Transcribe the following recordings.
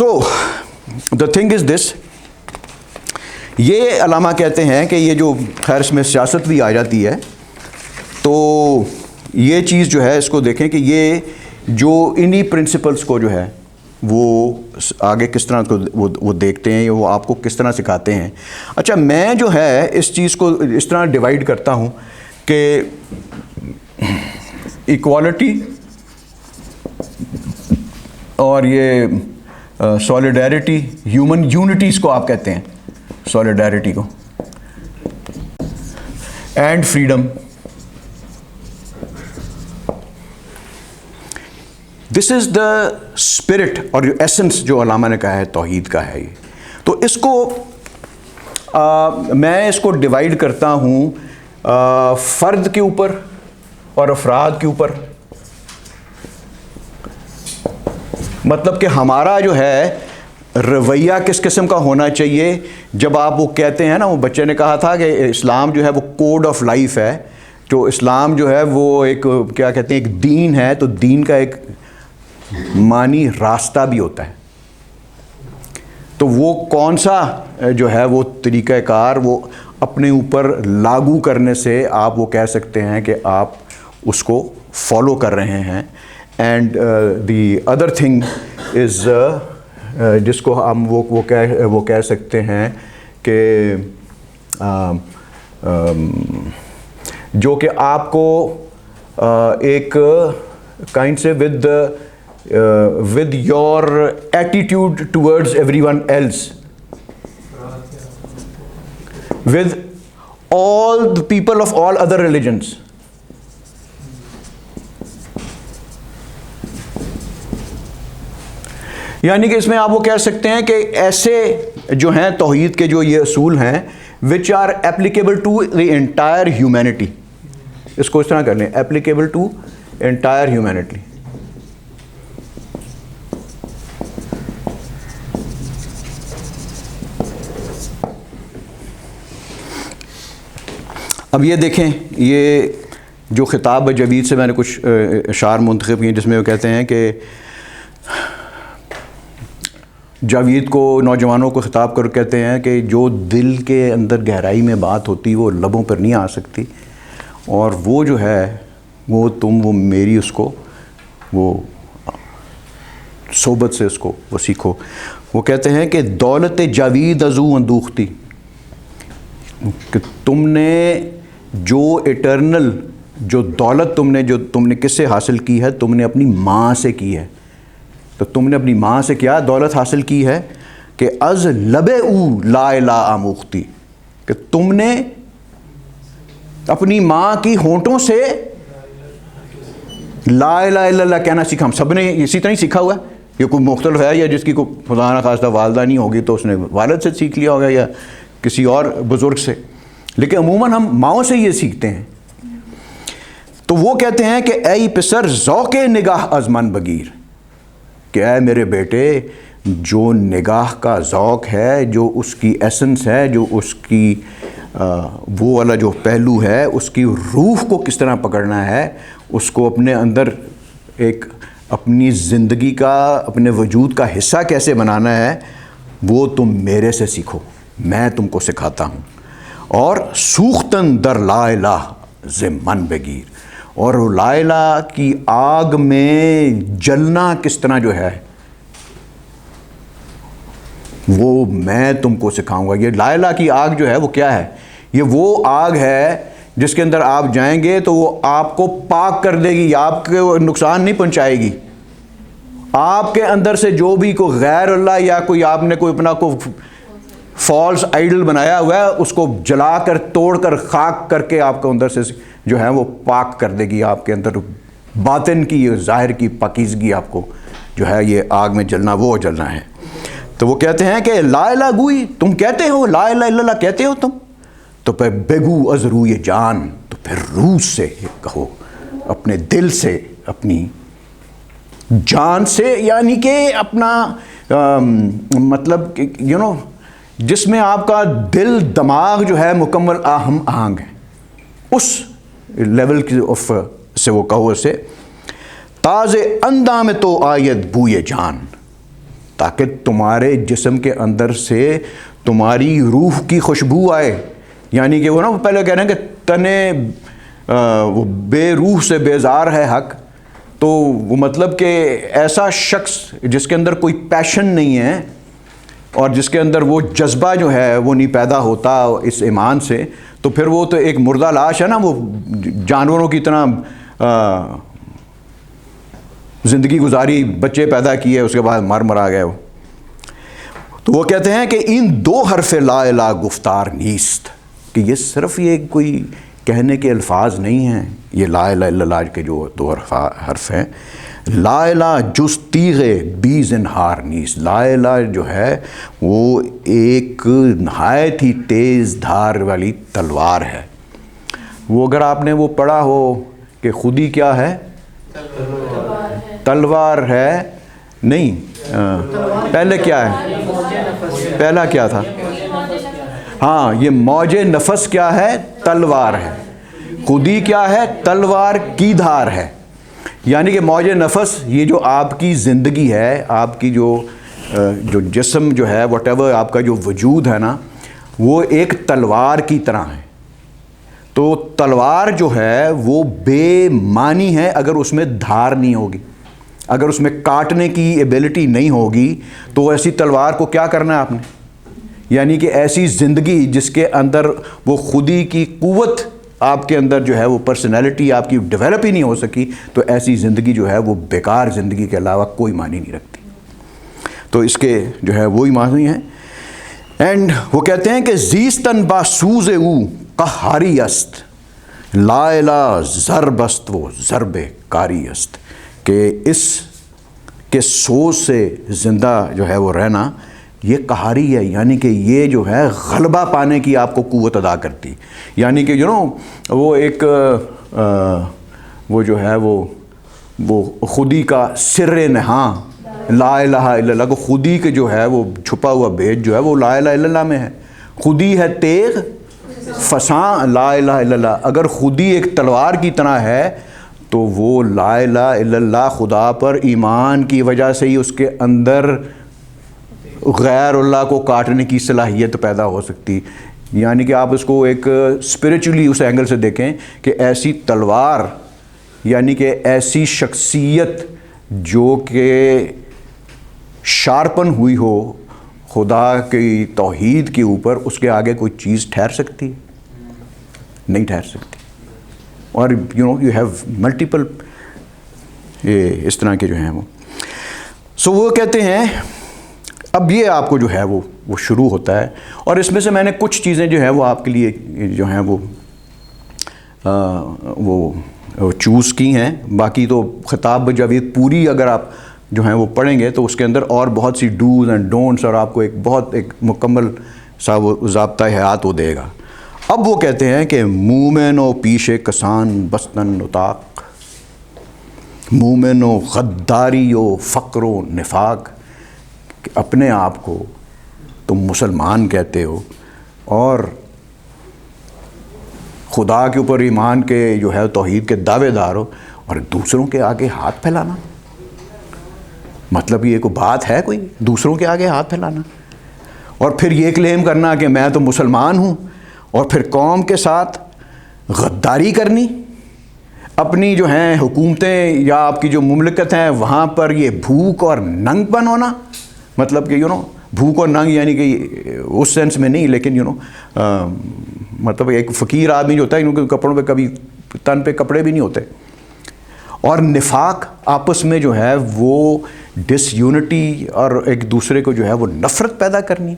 So the thing is دس، یہ علامہ کہتے ہیں کہ یہ جو خیر اس میں سیاست بھی آ جاتی ہے، تو یہ چیز جو ہے اس کو دیکھیں کہ یہ جو انہی پرنسپلس کو جو ہے وہ آگے کس طرح کو وہ دیکھتے ہیں، وہ آپ کو کس طرح سکھاتے ہیں. اچھا میں جو ہے اس چیز کو اس طرح ڈیوائیڈ کرتا ہوں کہ ایکوالٹی اور یہ سولیڈیرٹی، ہیومن یونٹی اس کو آپ کہتے ہیں، سولیڈیرٹی کو، and freedom. This is the spirit اور جو ایسنس جو علامہ نے کہا ہے توحید کا ہے. یہ تو اس کو میں اس کو ڈیوائیڈ کرتا ہوں فرد کے اوپر اور افراد کے اوپر. مطلب کہ ہمارا جو ہے رویہ کس قسم کا ہونا چاہیے. جب آپ وہ کہتے ہیں نا، وہ بچے نے کہا تھا کہ اسلام جو ہے وہ کوڈ آف لائف ہے، جو اسلام جو ہے وہ ایک کیا کہتے ہیں ایک دین ہے، تو دین کا ایک معنی راستہ بھی ہوتا ہے. تو وہ کون سا جو ہے وہ طریقہ کار وہ اپنے اوپر لاگو کرنے سے آپ وہ کہہ سکتے ہیں کہ آپ اس کو فالو کر رہے ہیں. And the other thing is جس کو ہم وہ کہہ سکتے ہیں کہ جو کہ آپ کو ایک کائنڈ سے with your attitude towards everyone else, with all the people of all other religions. یعنی کہ اس میں آپ وہ کہہ سکتے ہیں کہ ایسے جو ہیں توحید کے جو یہ اصول ہیں which are applicable to the entire humanity. اس کو اس طرح کر لیں، applicable to entire humanity. اب یہ دیکھیں، یہ جو خطاب جاوید سے میں نے کچھ اشعار منتخب کیے جس میں وہ کہتے ہیں کہ جاوید کو نوجوانوں کو خطاب کر کہتے ہیں کہ جو دل کے اندر گہرائی میں بات ہوتی وہ لبوں پر نہیں آ سکتی، اور وہ جو ہے وہ میری اس کو وہ صحبت سے اس کو وہ سیکھو. وہ کہتے ہیں کہ دولت جاوید ازو اندوختی، کہ تم نے جو ایٹرنل جو دولت تم نے کس سے حاصل کی ہے، تم نے اپنی ماں سے کی ہے. تو تم نے اپنی ماں سے کیا دولت حاصل کی ہے کہ از لبے او لا الہ آموختی، کہ تم نے اپنی ماں کی ہونٹوں سے لا الہ الا اللہ کہنا سیکھا. ہم سب نے اسی طرح ہی سیکھا ہوا ہے. یہ کوئی مختلف ہے یا جس کی کوئی خدا نخواستہ والدہ نہیں ہوگی تو اس نے والد سے سیکھ لیا ہوگا یا کسی اور بزرگ سے، لیکن عموماً ہم ماؤں سے یہ سیکھتے ہیں. تو وہ کہتے ہیں کہ اے پسر ذوق نگاہ از من بگیر، کہ اے میرے بیٹے جو نگاہ کا ذوق ہے، جو اس کی ایسنس ہے، جو اس کی وہ والا جو پہلو ہے، اس کی روح کو کس طرح پکڑنا ہے، اس کو اپنے اندر ایک اپنی زندگی کا اپنے وجود کا حصہ کیسے بنانا ہے، وہ تم میرے سے سیکھو، میں تم کو سکھاتا ہوں. اور سوختن در لا الہ ز من بگیر، اور لا الہ کی آگ میں جلنا کس طرح جو ہے وہ میں تم کو سکھاؤں گا. یہ لا الہ کی آگ جو ہے وہ کیا ہے؟ یہ وہ آگ ہے جس کے اندر آپ جائیں گے تو وہ آپ کو پاک کر دے گی، آپ کو نقصان نہیں پہنچائے گی. آپ کے اندر سے جو بھی کوئی غیر اللہ یا کوئی آپ نے کوئی اپنا کوئی فالس آئیڈل بنایا ہوا ہے، اس کو جلا کر توڑ کر خاک کر کے آپ کو اندر سے جو ہے وہ پاک کر دے گی. آپ کے اندر باطن کی ظاہر کی پاکیزگی آپ کو جو ہے یہ آگ میں جلنا وہ جلنا ہے. تو وہ کہتے ہیں کہ لا الہ گوئی، تم کہتے ہو لا الہ الا اللہ کہتے ہو تم، تو پھر بگو از روی جان، تو پھر روح سے کہو، اپنے دل سے، اپنی جان سے، یعنی کہ اپنا مطلب یو نو جس میں آپ کا دل دماغ جو ہے مکمل ہم آہنگ ہے، اس لیول کی سے وہ کہو اسے. تاز اندام تو آید بوئے جان، تاکہ تمہارے جسم کے اندر سے تمہاری روح کی خوشبو آئے. یعنی کہ وہ نا پہلے کہہ رہے ہیں کہ تنے وہ بے روح سے بیزار ہے حق. تو وہ مطلب کہ ایسا شخص جس کے اندر کوئی پیشن نہیں ہے اور جس کے اندر وہ جذبہ جو ہے وہ نہیں پیدا ہوتا اس ایمان سے, تو پھر وہ تو ایک مردہ لاش ہے نا, وہ جانوروں کی طرح زندگی گزاری, بچے پیدا کیے, اس کے بعد مرا گئے وہ. تو وہ کہتے ہیں کہ ان دو حرف لا الہ گفتار نیست, کہ یہ صرف یہ کوئی کہنے کے الفاظ نہیں ہیں, یہ لا الہ الا اللہ کے جو دو حرف ہیں. لا الہ جز تیغ بی زنہار نیست, لا الہ جو ہے وہ ایک نہایت ہی تیز دھار والی تلوار ہے. وہ اگر آپ نے وہ پڑھا ہو کہ خودی کیا ہے, تلوار ہے, نہیں پہلے کیا ہے, پہلا کیا تھا, ہاں یہ موج نفس کیا ہے, تلوار ہے. خودی کیا ہے, تلوار کی دھار ہے. یعنی کہ موج نفس یہ جو آپ کی زندگی ہے, آپ کی جو جسم جو ہے واٹ ایور آپ کا جو وجود ہے نا, وہ ایک تلوار کی طرح ہے. تو تلوار جو ہے وہ بے معنی ہے اگر اس میں دھار نہیں ہوگی, اگر اس میں کاٹنے کی ایبلٹی نہیں ہوگی. تو ایسی تلوار کو کیا کرنا ہے آپ نے, یعنی کہ ایسی زندگی جس کے اندر وہ خودی کی قوت آپ کے اندر جو ہے وہ پرسنالٹی آپ کی ڈیولپ ہی نہیں ہو سکی, تو ایسی زندگی جو ہے وہ بیکار زندگی کے علاوہ کوئی معنی نہیں رکھتی. تو اس کے جو ہے وہی معنی ہیں. اینڈ وہ کہتے ہیں کہ زیستن با سوز او قہاری است, لا الہ ضرب است و ضرب کاری است, کہ اس کے سوز سے زندہ جو ہے وہ رہنا یہ قہاری ہے. یعنی کہ یہ جو ہے غلبہ پانے کی آپ کو قوت ادا کرتی. یعنی کہ وہ ایک وہ جو ہے وہ خودی کا سر نہاں لا الہ الا اللہ کو, خودی کے جو ہے وہ چھپا ہوا بھید جو ہے وہ لا الہ الا اللہ میں ہے. خودی ہے تیغ فساں لا الہ الا اللہ. اگر خودی ایک تلوار کی طرح ہے تو وہ لا الہ الا اللہ خدا پر ایمان کی وجہ سے ہی اس کے اندر غیر اللہ کو کاٹنے کی صلاحیت پیدا ہو سکتی. یعنی کہ آپ اس کو ایک اسپریچولی اس اینگل سے دیکھیں کہ ایسی تلوار یعنی کہ ایسی شخصیت جو کہ شارپن ہوئی ہو خدا کی توحید کے اوپر, اس کے آگے کوئی چیز ٹھہر سکتی ہے, نہیں ٹھہر سکتی. اور یو ہیو ملٹیپل اس طرح کے جو ہیں وہ. سو وہ کہتے ہیں اب یہ آپ کو جو ہے وہ شروع ہوتا ہے, اور اس میں سے میں نے کچھ چیزیں جو ہیں وہ آپ کے لیے جو ہیں وہ چوز کی ہیں. باقی تو خطاب جب یہ پوری اگر آپ جو ہیں وہ پڑھیں گے تو اس کے اندر اور بہت سی ڈوز اینڈ ڈونٹس, اور آپ کو ایک مکمل سا وہ ضابطہ حیات وہ دے گا. اب وہ کہتے ہیں کہ مومن و پیش کسان بستن نطاق, مومن و غداری و فقر و نفاق, کہ اپنے آپ کو تم مسلمان کہتے ہو اور خدا کے اوپر ایمان کے جو ہے توحید کے دعوے دار ہو, اور دوسروں کے آگے ہاتھ پھیلانا. مطلب یہ کوئی بات ہے, کوئی دوسروں کے آگے ہاتھ پھیلانا, اور پھر یہ کلیم کرنا کہ میں تو مسلمان ہوں, اور پھر قوم کے ساتھ غداری کرنی, اپنی جو ہیں حکومتیں یا آپ کی جو مملکت ہیں وہاں پر یہ بھوک اور ننگ پن ہونا. مطلب کہ بھوک اور ننگ یعنی کہ اس سینس میں نہیں, لیکن مطلب ایک فقیر آدمی جو ہوتا ہے ان کے کپڑوں پہ کبھی تن پہ کپڑے بھی نہیں ہوتے. اور نفاق, آپس میں جو ہے وہ ڈس یونٹی اور ایک دوسرے کو جو ہے وہ نفرت پیدا کرنی.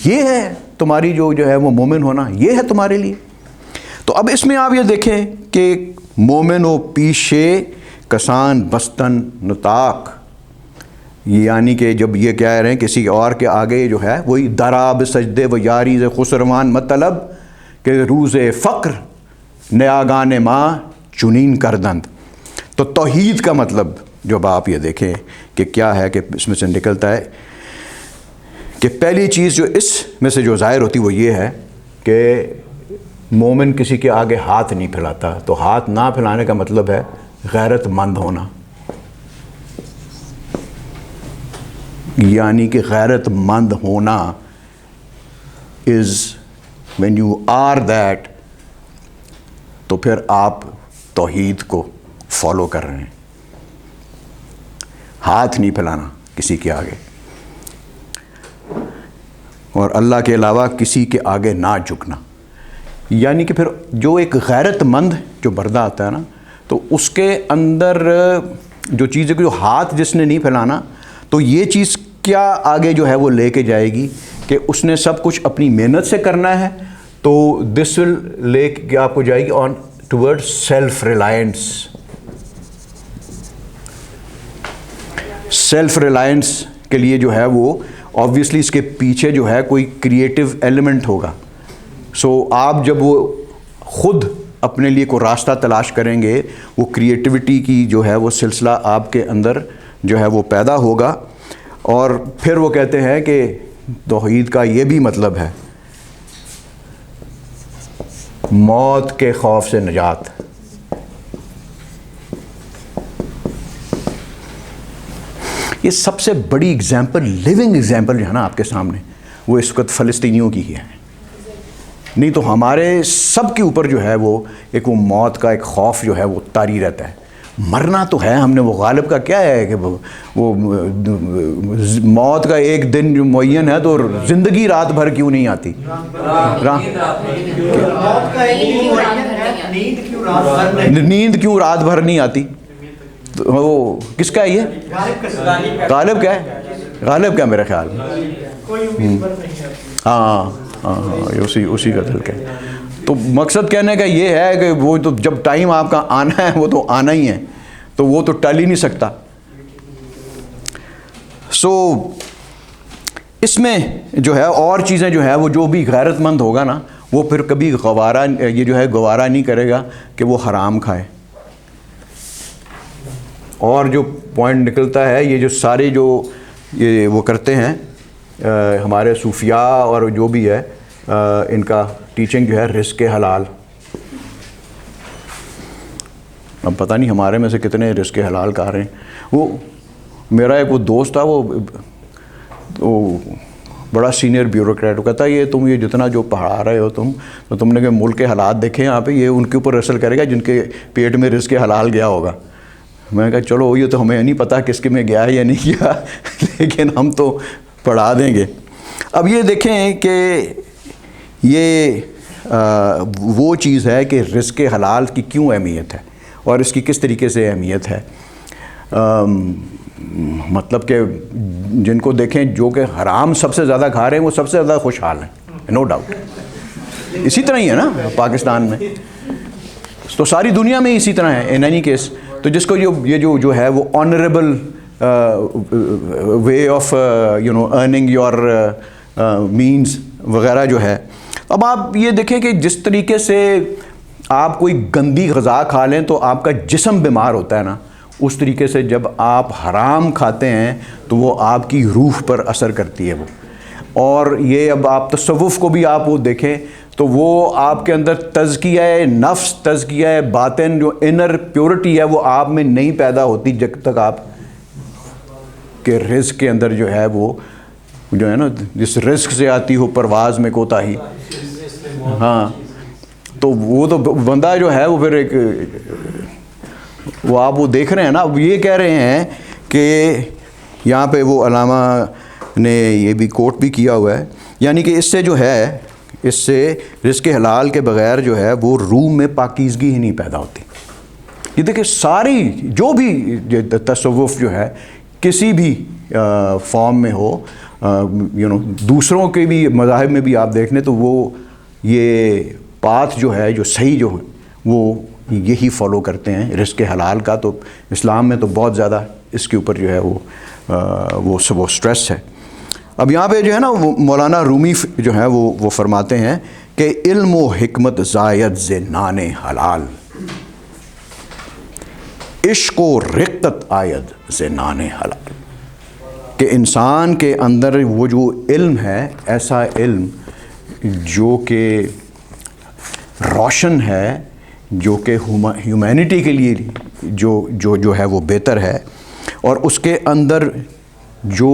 یہ ہے تمہاری جو ہے وہ مومن ہونا, یہ ہے تمہارے لیے. تو اب اس میں آپ یہ دیکھیں کہ مومن و پیشے کسان بستن نطاق, یعنی کہ جب یہ کہہ رہے ہیں کسی اور کے آگے جو ہے وہی دراب سجدے و یاری ز خسروان مطلب کہ روز فقر نیاگان ماں چنین کردند. تو توحید کا مطلب جب آپ یہ دیکھیں کہ کیا ہے, کہ اس میں سے نکلتا ہے کہ پہلی چیز جو اس میں سے جو ظاہر ہوتی وہ یہ ہے کہ مومن کسی کے آگے ہاتھ نہیں پھیلاتا. تو ہاتھ نہ پھیلانے کا مطلب ہے غیرت مند ہونا. یعنی کہ غیرت مند ہونا از when you are that, تو پھر آپ توحید کو فالو کر رہے ہیں. ہاتھ نہیں پھیلانا کسی کے آگے اور اللہ کے علاوہ کسی کے آگے نہ جھکنا. یعنی کہ پھر جو ایک غیرت مند جو بردہ آتا ہے نا, تو اس کے اندر جو چیز ہے کہ جو ہاتھ جس نے نہیں پھیلانا, تو یہ چیز کیا آگے جو ہے وہ لے کے جائے گی کہ اس نے سب کچھ اپنی محنت سے کرنا ہے. تو دس ول لے کے آپ کو جائے گی on toward self reliance. Self reliance کے لیے جو ہے وہ آبویسلی اس کے پیچھے جو ہے کوئی کریٹیو ایلیمنٹ ہوگا. سو آپ جب وہ خود اپنے لیے کوئی راستہ تلاش کریں گے, وہ کریٹیوٹی کی جو ہے وہ سلسلہ آپ کے اندر جو ہے وہ پیدا ہوگا. اور پھر وہ کہتے ہیں کہ توحید کا یہ بھی مطلب ہے موت کے خوف سے نجات. یہ سب سے بڑی ایگزامپل, لیونگ ایگزامپل جو ہے نا آپ کے سامنے, وہ اس وقت فلسطینیوں کی ہی ہے. نہیں تو ہمارے سب کے اوپر جو ہے وہ ایک وہ موت کا ایک خوف جو ہے وہ طاری رہتا ہے. مرنا تو ہے ہم نے, وہ غالب کا کیا ہے کہ وہ موت کا ایک دن جو معین ہے, تو زندگی رات بھر کیوں نہیں آتی؟ نیند کیوں رات بھر نہیں آتی؟ وہ کس کا ہے یہ؟ غالب کا ہے, غالب کا میرے خیال میں. ہاں ہاں اسی کا دل کا ہے. تو مقصد کہنے کا یہ ہے کہ وہ تو جب ٹائم آپ کا آنا ہے وہ تو آنا ہی ہے, تو وہ تو ٹل ہی نہیں سکتا. سو اس میں جو ہے اور چیزیں جو ہے وہ جو بھی غیرت مند ہوگا نا, وہ پھر کبھی یہ جو ہے گوارا نہیں کرے گا کہ وہ حرام کھائے. اور جو پوائنٹ نکلتا ہے, یہ جو سارے جو یہ وہ کرتے ہیں ہمارے صوفیاء اور جو بھی ہے ان کا ٹیچنگ جو ہے رزق حلال. اب پتہ نہیں ہمارے میں سے کتنے رزق حلال کھا رہے ہیں. وہ میرا ایک وہ دوست تھا, وہ بڑا سینئر بیوروکریٹ, وہ کہتا ہے یہ تم یہ جتنا جو پڑھا رہے ہو تو تم نے کہ ملک کے حالات دیکھے یہاں پہ, یہ ان کے اوپر اثر کرے گا جن کے پیٹ میں رزق حلال گیا ہوگا. میں نے کہا چلو یہ تو ہمیں نہیں پتہ کس کے میں گیا ہے یا نہیں گیا, لیکن ہم تو پڑھا دیں گے. اب یہ دیکھیں کہ یہ وہ چیز ہے کہ رزق حلال کی کیوں اہمیت ہے اور اس کی کس طریقے سے اہمیت ہے. مطلب کہ جن کو دیکھیں جو کہ حرام سب سے زیادہ کھا رہے ہیں وہ سب سے زیادہ خوشحال ہیں, نو ڈاؤٹ. اسی طرح ہی ہے نا پاکستان میں, تو ساری دنیا میں اسی طرح ہے ان اینی کیس. تو جس کو یہ جو ہے وہ honourable way of earning your means وغیرہ جو ہے. اب آپ یہ دیکھیں کہ جس طریقے سے آپ کوئی گندی غذا کھا لیں تو آپ کا جسم بیمار ہوتا ہے نا, اس طریقے سے جب آپ حرام کھاتے ہیں تو وہ آپ کی روح پر اثر کرتی ہے وہ. اور یہ اب آپ تصوف کو بھی آپ وہ دیکھیں تو وہ آپ کے اندر تزکیہ نفس, تزکیہ باطن, جو انر پیورٹی ہے وہ آپ میں نہیں پیدا ہوتی جب تک آپ کے رزق کے اندر جو ہے وہ جو ہے نا, جس رزق سے آتی ہو پرواز میں کوتاہی. ہاں تو وہ تو بندہ جو ہے وہ پھر ایک وہ آپ وہ دیکھ رہے ہیں نا. اب یہ کہہ رہے ہیں کہ یہاں پہ وہ علامہ نے یہ بھی کوٹ بھی کیا ہوا ہے, یعنی کہ اس سے جو ہے, اس سے رزق حلال کے بغیر جو ہے وہ روح میں پاکیزگی ہی نہیں پیدا ہوتی. یہ دیکھیں ساری جو بھی تصوف جو ہے کسی بھی فارم میں ہو, دوسروں کے بھی مذاہب میں بھی آپ دیکھ لیں تو وہ یہ پاتھ جو ہے جو صحیح جو وہ یہی فالو کرتے ہیں رزق حلال کا. تو اسلام میں تو بہت زیادہ اس کے اوپر جو ہے وہ سٹریس ہے. اب یہاں پہ جو ہے نا وہ مولانا رومی جو ہے وہ فرماتے ہیں کہ علم و حکمت زائد زنان حلال, عشق و رقت آید زنان حلال. کہ انسان کے اندر وہ جو علم ہے, ایسا علم جو کہ روشن ہے, جو کہ ہیومینٹی کے لیے جو ہے وہ بہتر ہے, اور اس کے اندر جو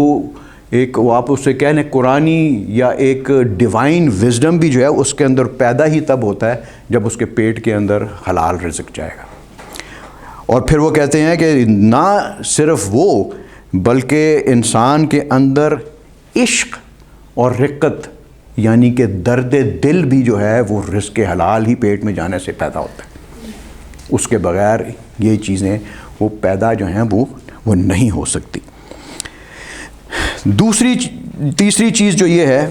ایک وہ آپ اس سے کہہ لیں قرآنی یا ایک ڈیوائن وزڈم بھی جو ہے اس کے اندر پیدا ہی تب ہوتا ہے جب اس کے پیٹ کے اندر حلال رزق جائے گا. اور پھر وہ کہتے ہیں کہ نہ صرف وہ بلکہ انسان کے اندر عشق اور رقت یعنی کہ درد دل بھی جو ہے وہ رزق حلال ہی پیٹ میں جانے سے پیدا ہوتا ہے. اس کے بغیر یہ چیزیں وہ پیدا جو ہیں وہ نہیں ہو سکتی. تیسری چیز جو یہ ہے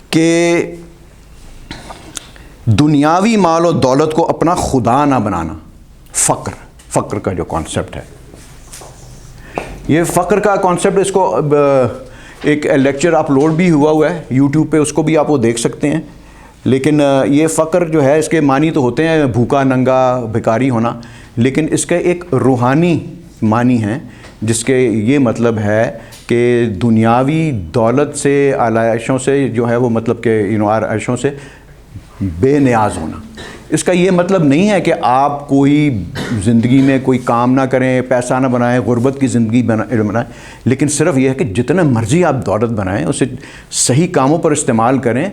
کہ دنیاوی مال و دولت کو اپنا خدا نہ بنانا. فقر کا جو کانسیپٹ ہے، یہ فقر کا کانسیپٹ، اس کو ایک لیکچر اپلوڈ بھی ہوا ہے یوٹیوب پہ، اس کو بھی آپ وہ دیکھ سکتے ہیں. لیکن یہ فقر جو ہے اس کے معنی تو ہوتے ہیں بھوکا ننگا بھکاری ہونا، لیکن اس کے ایک روحانی معنی ہیں جس کے یہ مطلب ہے کہ دنیاوی دولت سے آلائشوں سے جو ہے وہ مطلب کہ آلائشوں سے بے نیاز ہونا. اس کا یہ مطلب نہیں ہے کہ آپ کوئی زندگی میں کوئی کام نہ کریں، پیسہ نہ بنائیں، غربت کی زندگی بنائیں، لیکن صرف یہ ہے کہ جتنا مرضی آپ دولت بنائیں اسے صحیح کاموں پر استعمال کریں،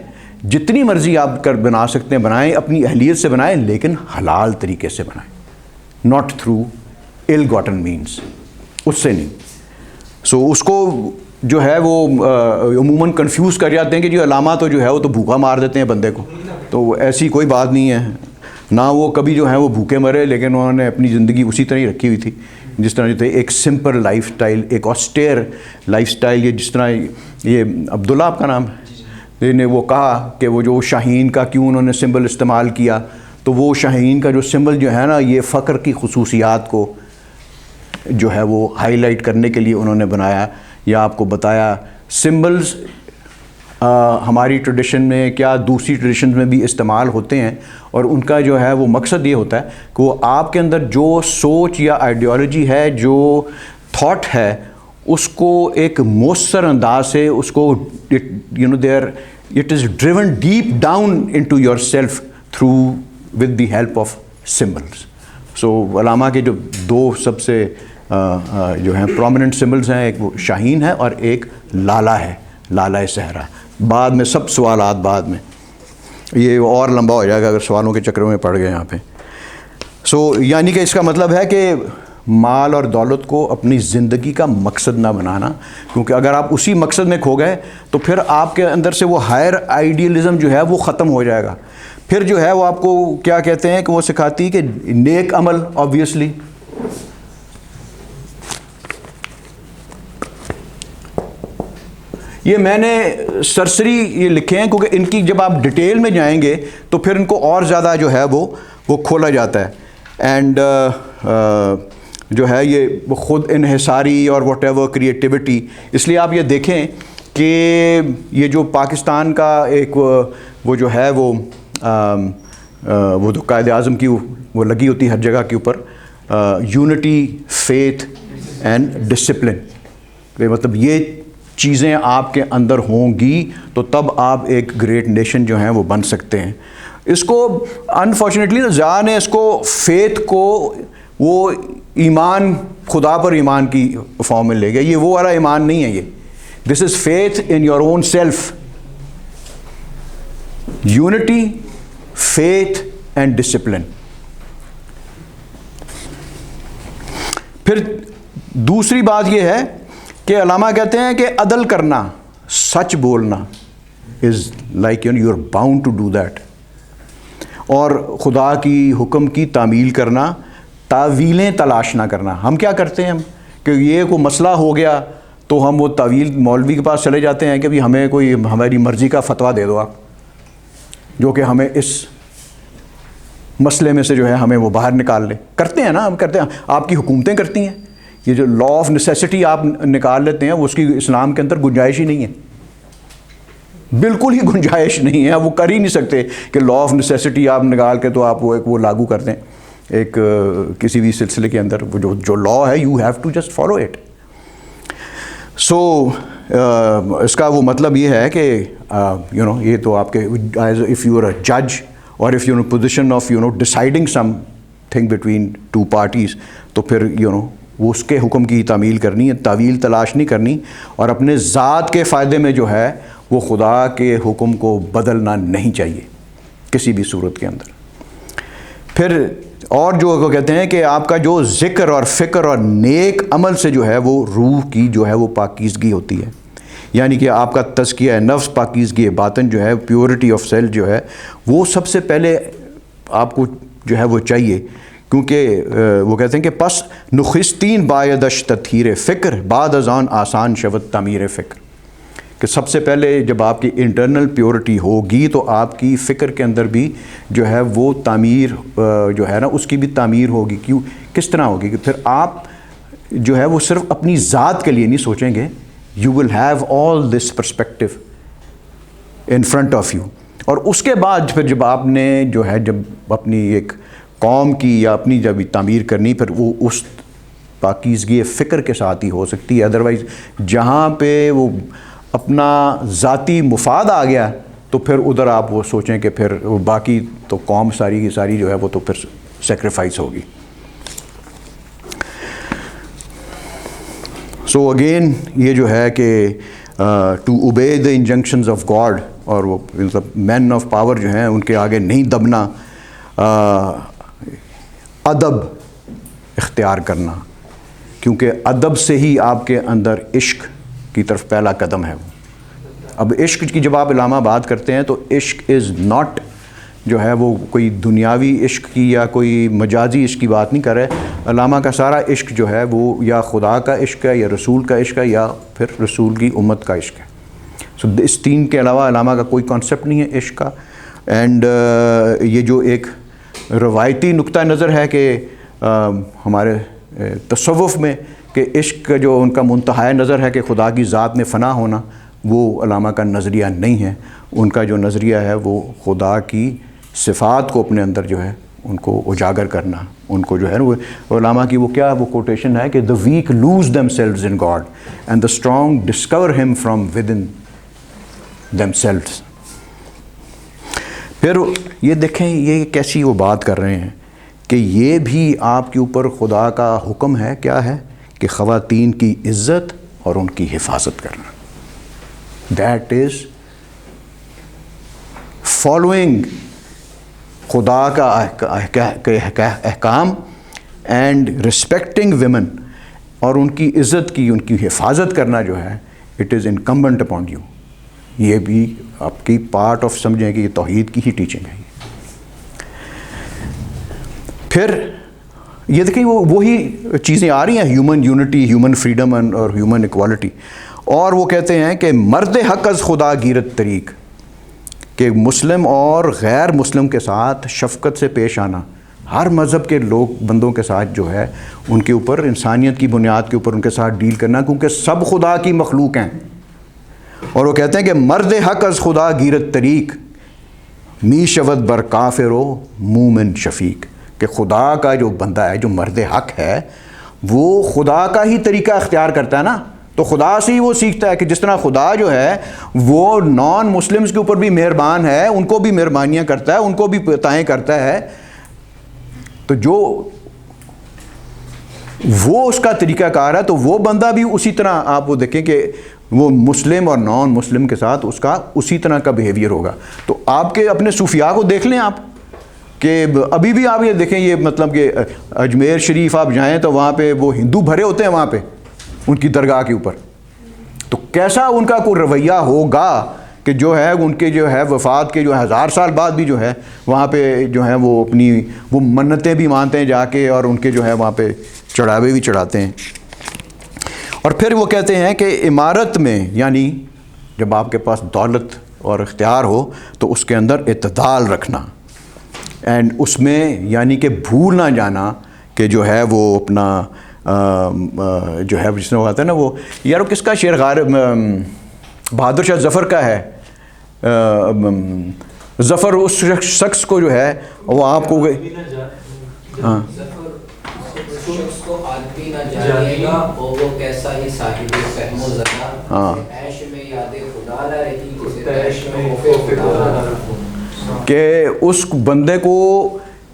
جتنی مرضی آپ بنا سکتے ہیں بنائیں، اپنی اہلیت سے بنائیں، لیکن حلال طریقے سے بنائیں، not through ill gotten means، اس سے نہیں. اس کو جو ہے وہ عموماً کنفیوز کر جاتے ہیں کہ جو علامہ تو جو ہے وہ تو بھوکا مار دیتے ہیں بندے کو، تو ایسی کوئی بات نہیں ہے. نہ وہ کبھی جو ہے وہ بھوکے مرے، لیکن انہوں نے اپنی زندگی اسی طرح ہی رکھی ہوئی تھی جس طرح جو تھے، ایک سمپل لائف سٹائل، ایک آسٹیر لائف سٹائل. یہ جس طرح یہ عبداللہ آپ کا نام ہے نے وہ کہا کہ وہ جو شاہین کا کیوں انہوں نے سمبل استعمال کیا، تو وہ شاہین کا جو سمبل جو ہے نا یہ فقر کی خصوصیات کو جو ہے وہ ہائی لائٹ کرنے کے لیے انہوں نے بنایا یا آپ کو بتایا. سمبلز ہماری ٹریڈیشن میں کیا دوسری ٹریڈیشن میں بھی استعمال ہوتے ہیں، اور ان کا جو ہے وہ مقصد یہ ہوتا ہے کہ وہ آپ کے اندر جو سوچ یا آئیڈیالوجی ہے، جو تھاٹ ہے، اس کو ایک مؤثر انداز سے اس کو it is driven deep down into your self through with the help of symbols. علامہ کے جو دو سب سے جو ہیں پرومیننٹ سمبلز ہیں، ایک وہ شاہین ہے اور ایک لالا ہے، لالا صحرا. بعد میں سب سوالات بعد میں، یہ اور لمبا ہو جائے گا اگر سوالوں کے چکروں میں پڑ گئے یہاں پہ. یعنی کہ اس کا مطلب ہے کہ مال اور دولت کو اپنی زندگی کا مقصد نہ بنانا، کیونکہ اگر آپ اسی مقصد میں کھو گئے تو پھر آپ کے اندر سے وہ ہائر آئیڈیلزم جو ہے وہ ختم ہو جائے گا. پھر جو ہے وہ آپ کو کیا کہتے ہیں کہ وہ سکھاتی کہ نیک عمل، آبویسلی یہ میں نے سرسری یہ لکھے ہیں کیونکہ ان کی جب آپ ڈیٹیل میں جائیں گے تو پھر ان کو اور زیادہ جو ہے وہ کھولا جاتا ہے. اینڈ جو ہے یہ خود انحصاری اور واٹ ایور کریٹیوٹی، اس لیے آپ یہ دیکھیں کہ یہ جو پاکستان کا ایک وہ جو ہے وہ تو قائد اعظم کی وہ لگی ہوتی ہے ہر جگہ کے اوپر، یونٹی، فیتھ اینڈ ڈسپلن. مطلب یہ چیزیں آپ کے اندر ہوں گی تو تب آپ ایک گریٹ نیشن جو ہیں وہ بن سکتے ہیں. اس کو انفارچونیٹلی زیادہ نے اس کو فیتھ کو وہ ایمان، خدا پر ایمان کی فارم میں لے گیا. یہ وہ والا ایمان نہیں ہے، یہ this is faith in your own self. Unity, faith and discipline. پھر دوسری بات یہ ہے کہ علامہ کہتے ہیں کہ عدل کرنا، سچ بولنا is like you are bound to do that. اور خدا کی حکم کی تعمیل کرنا، تعویلیں تلاش نہ کرنا. ہم کیا کرتے ہیں کہ یہ کوئی مسئلہ ہو گیا تو ہم وہ تعویل مولوی کے پاس چلے جاتے ہیں کہ بھی ہمیں کوئی ہماری مرضی کا فتویٰ دے دو آپ، جو کہ ہمیں اس مسئلے میں سے جو ہے ہمیں وہ باہر نکال لے. کرتے ہیں نا، ہم کرتے ہیں، آپ کی حکومتیں کرتی ہیں. یہ جو لا آف نیسیسٹی آپ نکال لیتے ہیں وہ اس کی اسلام کے اندر گنجائش ہی نہیں ہے، بالکل ہی گنجائش نہیں ہے. وہ کر ہی نہیں سکتے کہ لا آف نیسیسٹی آپ نکال کے تو آپ وہ لاگو کر دیں ایک کسی بھی سلسلے کے اندر. وہ جو لا ہے you have to just follow it. اس کا وہ مطلب یہ ہے کہ یہ تو آپ کے اف یو آر اے جج اور if you know position of deciding something between two parties, تو پھر وہ اس کے حکم کی تعمیل کرنی ہے، تعویل تلاش نہیں کرنی، اور اپنے ذات کے فائدے میں جو ہے وہ خدا کے حکم کو بدلنا نہیں چاہیے کسی بھی صورت کے اندر۔ پھر اور جو وہ کہتے ہیں کہ آپ کا جو ذکر اور فکر اور نیک عمل سے جو ہے وہ روح کی جو ہے وہ پاکیزگی ہوتی ہے، یعنی کہ آپ کا تزکیہ نفس، پاکیزگی باطن جو ہے، پیورٹی آف سیل جو ہے، وہ سب سے پہلے آپ کو جو ہے وہ چاہیے، کیونکہ وہ کہتے ہیں کہ پس نخستین بایدش تطہیر فکر بعد از آن آسان شود تعمیر فکر، کہ سب سے پہلے جب آپ کی انٹرنل پیورٹی ہوگی تو آپ کی فکر کے اندر بھی جو ہے وہ تعمیر جو ہے نا اس کی بھی تعمیر ہوگی۔ کیوں؟ کس طرح ہوگی کہ پھر آپ جو ہے وہ صرف اپنی ذات کے لیے نہیں سوچیں گے، you will have all this perspective in front of you, اور اس کے بعد پھر جب آپ نے جو ہے جب اپنی ایک قوم کی یا اپنی جب تعمیر کرنی، پھر وہ اس پاکیزگی فکر کے ساتھ ہی ہو سکتی ہے۔ ادروائز جہاں پہ وہ اپنا ذاتی مفاد آ گیا تو پھر ادھر آپ وہ سوچیں کہ پھر باقی تو قوم ساری کی ساری جو ہے وہ تو پھر سیکریفائس ہوگی۔ سو اگین یہ جو ہے کہ to obey the injunctions of God, اور وہ مطلب مین آف پاور جو ہیں ان کے آگے نہیں دبنا، ادب اختیار کرنا، کیونکہ ادب سے ہی آپ کے اندر عشق کی طرف پہلا قدم ہے۔ اب عشق کی جب آپ علامہ بات کرتے ہیں تو عشق از ناٹ جو ہے وہ کوئی دنیاوی عشق کی یا کوئی مجازی عشق کی بات نہیں کر رہے۔ علامہ کا سارا عشق جو ہے وہ یا خدا کا عشق ہے یا رسول کا عشق ہے یا پھر رسول کی امت کا عشق ہے۔ سو اس تین کے علاوہ علامہ کا کوئی کانسیپٹ نہیں ہے عشق کا۔ اینڈ یہ جو ایک روایتی نقطہ نظر ہے کہ ہمارے تصوف میں کہ عشق کا جو ان کا منتہا نظر ہے کہ خدا کی ذات میں فنا ہونا، وہ علامہ کا نظریہ نہیں ہے۔ ان کا جو نظریہ ہے وہ خدا کی صفات کو اپنے اندر جو ہے ان کو اجاگر کرنا، ان کو جو ہے وہ علامہ کی وہ کیا وہ کوٹیشن ہے کہ the weak lose themselves in God and the strong discover him from within themselves۔ پھر یہ دیکھیں یہ کیسی وہ بات کر رہے ہیں کہ یہ بھی آپ کے اوپر خدا کا حکم ہے، کیا ہے کہ خواتین کی عزت اور ان کی حفاظت کرنا۔ دیٹ از فالوئنگ خدا کا احکام اینڈ رسپیکٹنگ ویمن، اور ان کی عزت کی ان کی حفاظت کرنا جو ہے it is incumbent upon you. یہ بھی آپ کی پارٹ آف سمجھیں کہ یہ توحید کی ہی ٹیچنگ ہے۔ پھر یہ دیکھیں وہی چیزیں آ رہی ہیں، ہیومن یونٹی، ہیومن فریڈم اور ہیومن ایکوالٹی، اور وہ کہتے ہیں کہ مرد حق از خدا گیرت طریق، کہ مسلم اور غیر مسلم کے ساتھ شفقت سے پیش آنا، ہر مذہب کے لوگ بندوں کے ساتھ جو ہے ان کے اوپر انسانیت کی بنیاد کے اوپر ان کے ساتھ ڈیل کرنا، کیونکہ سب خدا کی مخلوق ہیں۔ اور وہ کہتے ہیں کہ مرد حق از خدا گیرت طریق می شود بر کافر و مومن شفیق، کہ خدا کا جو بندہ ہے جو مرد حق ہے وہ خدا کا ہی طریقہ اختیار کرتا ہے نا، تو خدا سے ہی وہ سیکھتا ہے کہ جس طرح خدا جو ہے وہ نان مسلمز کے اوپر بھی مہربان ہے، ان کو بھی مہربانیاں کرتا ہے، ان کو بھی عطائیں کرتا ہے، تو جو وہ اس کا طریقہ کار ہے تو وہ بندہ بھی اسی طرح آپ وہ دیکھیں کہ وہ مسلم اور نان مسلم کے ساتھ اس کا اسی طرح کا بیہیویئر ہوگا۔ تو آپ کے اپنے صوفیاء کو دیکھ لیں آپ کہ ابھی بھی آپ یہ دیکھیں، یہ مطلب کہ اجمیر شریف آپ جائیں تو وہاں پہ وہ ہندو بھرے ہوتے ہیں وہاں پہ ان کی درگاہ کے اوپر، تو کیسا ان کا کوئی رویہ ہوگا کہ جو ہے ان کے جو ہے وفات کے جو 1000 سال بعد بھی جو ہے وہاں پہ جو ہے وہ اپنی وہ منتیں بھی مانتے ہیں جا کے، اور ان کے جو ہے وہاں پہ چڑھاوے بھی چڑھاتے ہیں۔ اور پھر وہ کہتے ہیں کہ عمارت میں یعنی جب آپ کے پاس دولت اور اختیار ہو تو اس کے اندر اعتدال رکھنا، اینڈ اس میں یعنی کہ بھول نہ جانا کہ جو ہے وہ اپنا جو ہے جس نے وہ آتا ہے نا وہ یار وہ کس کا شعر بہادر شاہ ظفر کا ہے، ظفر اس شخص کو جو ہے وہ آپ کو ہاں کہ اس بندے کو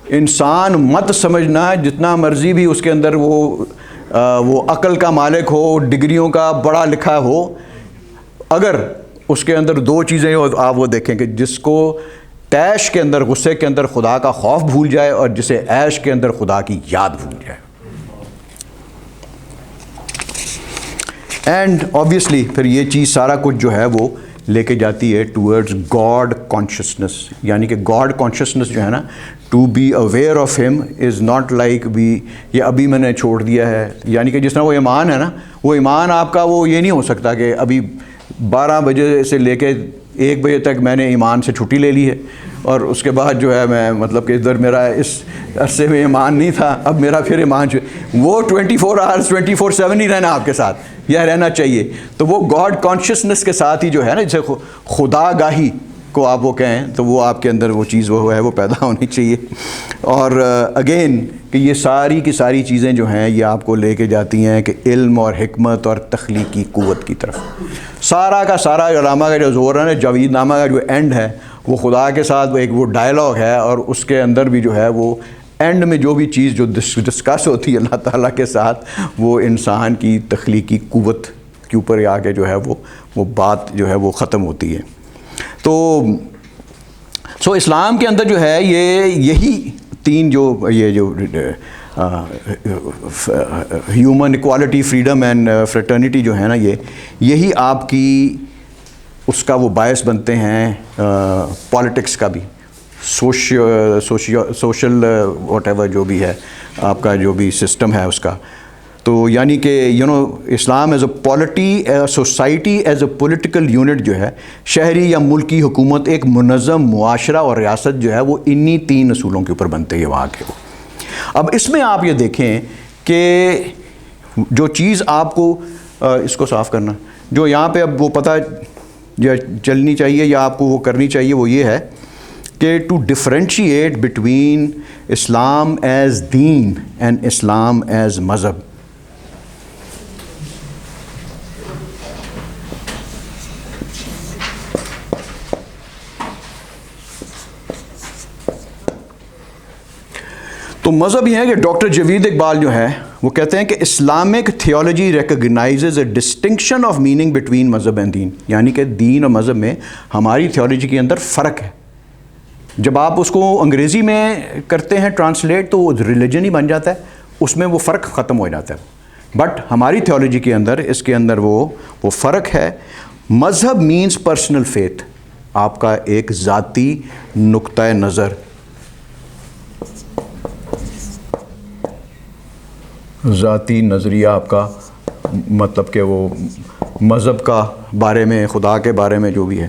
انسان مت سمجھنا، جتنا مرضی بھی اس کے اندر وہ وہ عقل کا مالک ہو, ڈگریوں کا بڑا لکھا ہو, اگر اس کے اندر دو چیزیں آپ وہ دیکھیں کہ جس کو تیش کے اندر, غصے کے اندر خدا کا خوف بھول جائے, اور جسے عیش کے اندر خدا کی یاد بھول جائے. اینڈ آبویسلی پھر یہ چیز سارا کچھ جو ہے وہ لے کے جاتی ہے ٹورڈز گاڈ کانشیسنس, یعنی کہ گاڈ کانشیسنس جو ہے نا, ٹو بی اویئر آف ہم از ناٹ لائک بی یہ ابھی میں نے چھوڑ دیا ہے. یعنی کہ جس طرح وہ ایمان ہے نا, وہ ایمان آپ کا وہ یہ نہیں ہو سکتا کہ ابھی 12 بجے سے لے کے 1 بجے تک میں نے ایمان سے چھٹی لے لی ہے, اور اس کے بعد جو ہے میں مطلب کہ ادھر میرا اس عرصے میں ایمان نہیں تھا, اب میرا پھر ایمان وہ 24 آورس 24/7 ہی رہنا آپ کے ساتھ, یہ رہنا چاہیے. تو وہ گاڈ کانشیسنس کے ساتھ ہی جو ہے نا, جیسے خدا گاہی کو آپ وہ کہیں, تو وہ آپ کے اندر وہ چیز وہ ہے وہ پیدا ہونی چاہیے. اور اگین کہ یہ ساری کی ساری چیزیں جو ہیں یہ آپ کو لے کے جاتی ہیں کہ علم اور حکمت اور تخلیقی قوت کی طرف. سارا کا سارا علامہ کا جو زور ہے نا, جاوید نامہ کا جو اینڈ ہے وہ خدا کے ساتھ ایک وہ ڈائلاگ ہے, اور اس کے اندر بھی جو ہے وہ اینڈ میں جو بھی چیز جو ڈسکس ہوتی ہے اللہ تعالیٰ کے ساتھ, وہ انسان کی تخلیقی قوت کے اوپر آ کے جو ہے وہ بات جو ہے وہ ختم ہوتی ہے. سو اسلام کے اندر جو ہے یہی 3 جو human equality, freedom and fraternity جو ہے نا, یہی آپ کی اس کا وہ باعث بنتے ہیں پالیٹکس کا بھی, سوشل واٹ ایور جو بھی ہے آپ کا جو بھی سسٹم ہے اس کا. تو یعنی کہ Islam as a polity, society as a political unit جو ہے, شہری یا ملکی حکومت, ایک منظم معاشرہ اور ریاست جو ہے وہ انہی 3 اصولوں کے اوپر بنتے ہیں وہاں کے. اب اس میں آپ یہ دیکھیں کہ جو چیز آپ کو اس کو صاف کرنا جو یہاں پہ اب وہ پتہ چلنی چاہیے یا آپ کو وہ کرنی چاہیے, وہ یہ ہے کہ to differentiate between Islam as دین اینڈ اسلام ایز مذہب. تو مذہب یہ ہے کہ ڈاکٹر جاوید اقبال جو ہے وہ کہتے ہیں کہ Islamic theology recognizes a distinction of meaning between مذہب اینڈ دین, یعنی کہ دین اور مذہب میں ہماری تھیولوجی کے اندر فرق ہے. جب آپ اس کو انگریزی میں کرتے ہیں ٹرانسلیٹ تو وہ ریلیجن ہی بن جاتا ہے, اس میں وہ فرق ختم ہو جاتا ہے. بٹ ہماری تھیولوجی کے اندر اس کے اندر وہ فرق ہے. مذہب مینس پرسنل فیتھ, آپ کا ایک ذاتی نقطۂ نظر, ذاتی نظریہ آپ کا, مطلب کہ وہ مذہب کا بارے میں, خدا کے بارے میں جو بھی ہے,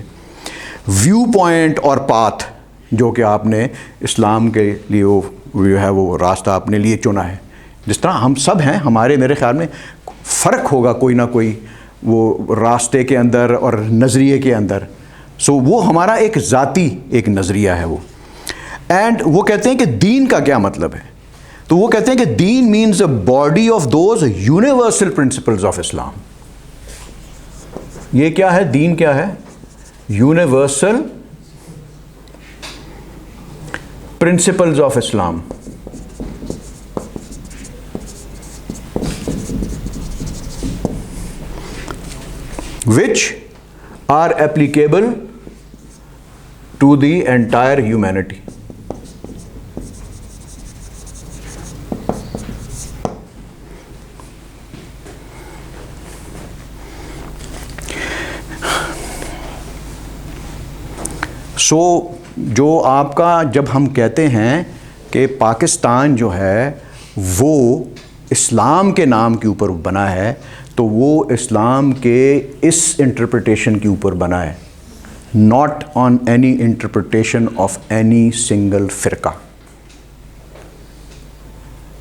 ویو پوائنٹ اور پاتھ جو کہ آپ نے اسلام کے لیے وہ جو ہے وہ راستہ اپنے لیے چنا ہے. جس طرح ہم سب ہیں, ہمارے میرے خیال میں فرق ہوگا کوئی نہ کوئی وہ راستے کے اندر اور نظریے کے اندر. سو وہ ہمارا ایک ذاتی ایک نظریہ ہے وہ. اینڈ وہ کہتے ہیں کہ دین کا کیا مطلب ہے, تو وہ کہتے ہیں کہ دین means a body of those universal principles of Islam. یہ کیا ہے, دین کیا ہے, universal principles of Islam, which are applicable to the entire humanity. So جو آپ کا جب ہم کہتے ہیں کہ پاکستان جو ہے وہ اسلام کے نام کے اوپر بنا ہے, تو وہ اسلام کے اس انٹرپریٹیشن کے اوپر بنا ہے, not on any interpretation of any single فرقہ.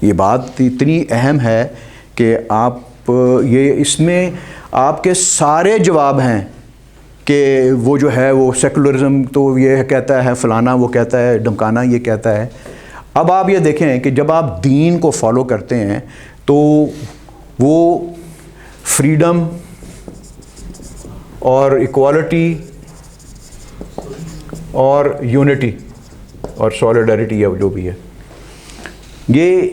یہ بات اتنی اہم ہے کہ آپ یہ اس میں آپ کے سارے جواب ہیں کہ وہ جو ہے وہ سیکولرزم تو یہ کہتا ہے فلانا, وہ کہتا ہے ڈمکانا یہ کہتا ہے. اب آپ یہ دیکھیں کہ جب آپ دین کو فالو کرتے ہیں تو وہ فریڈم اور ایکوالٹی اور یونٹی اور سولیڈیرٹی ہے جو بھی ہے, یہ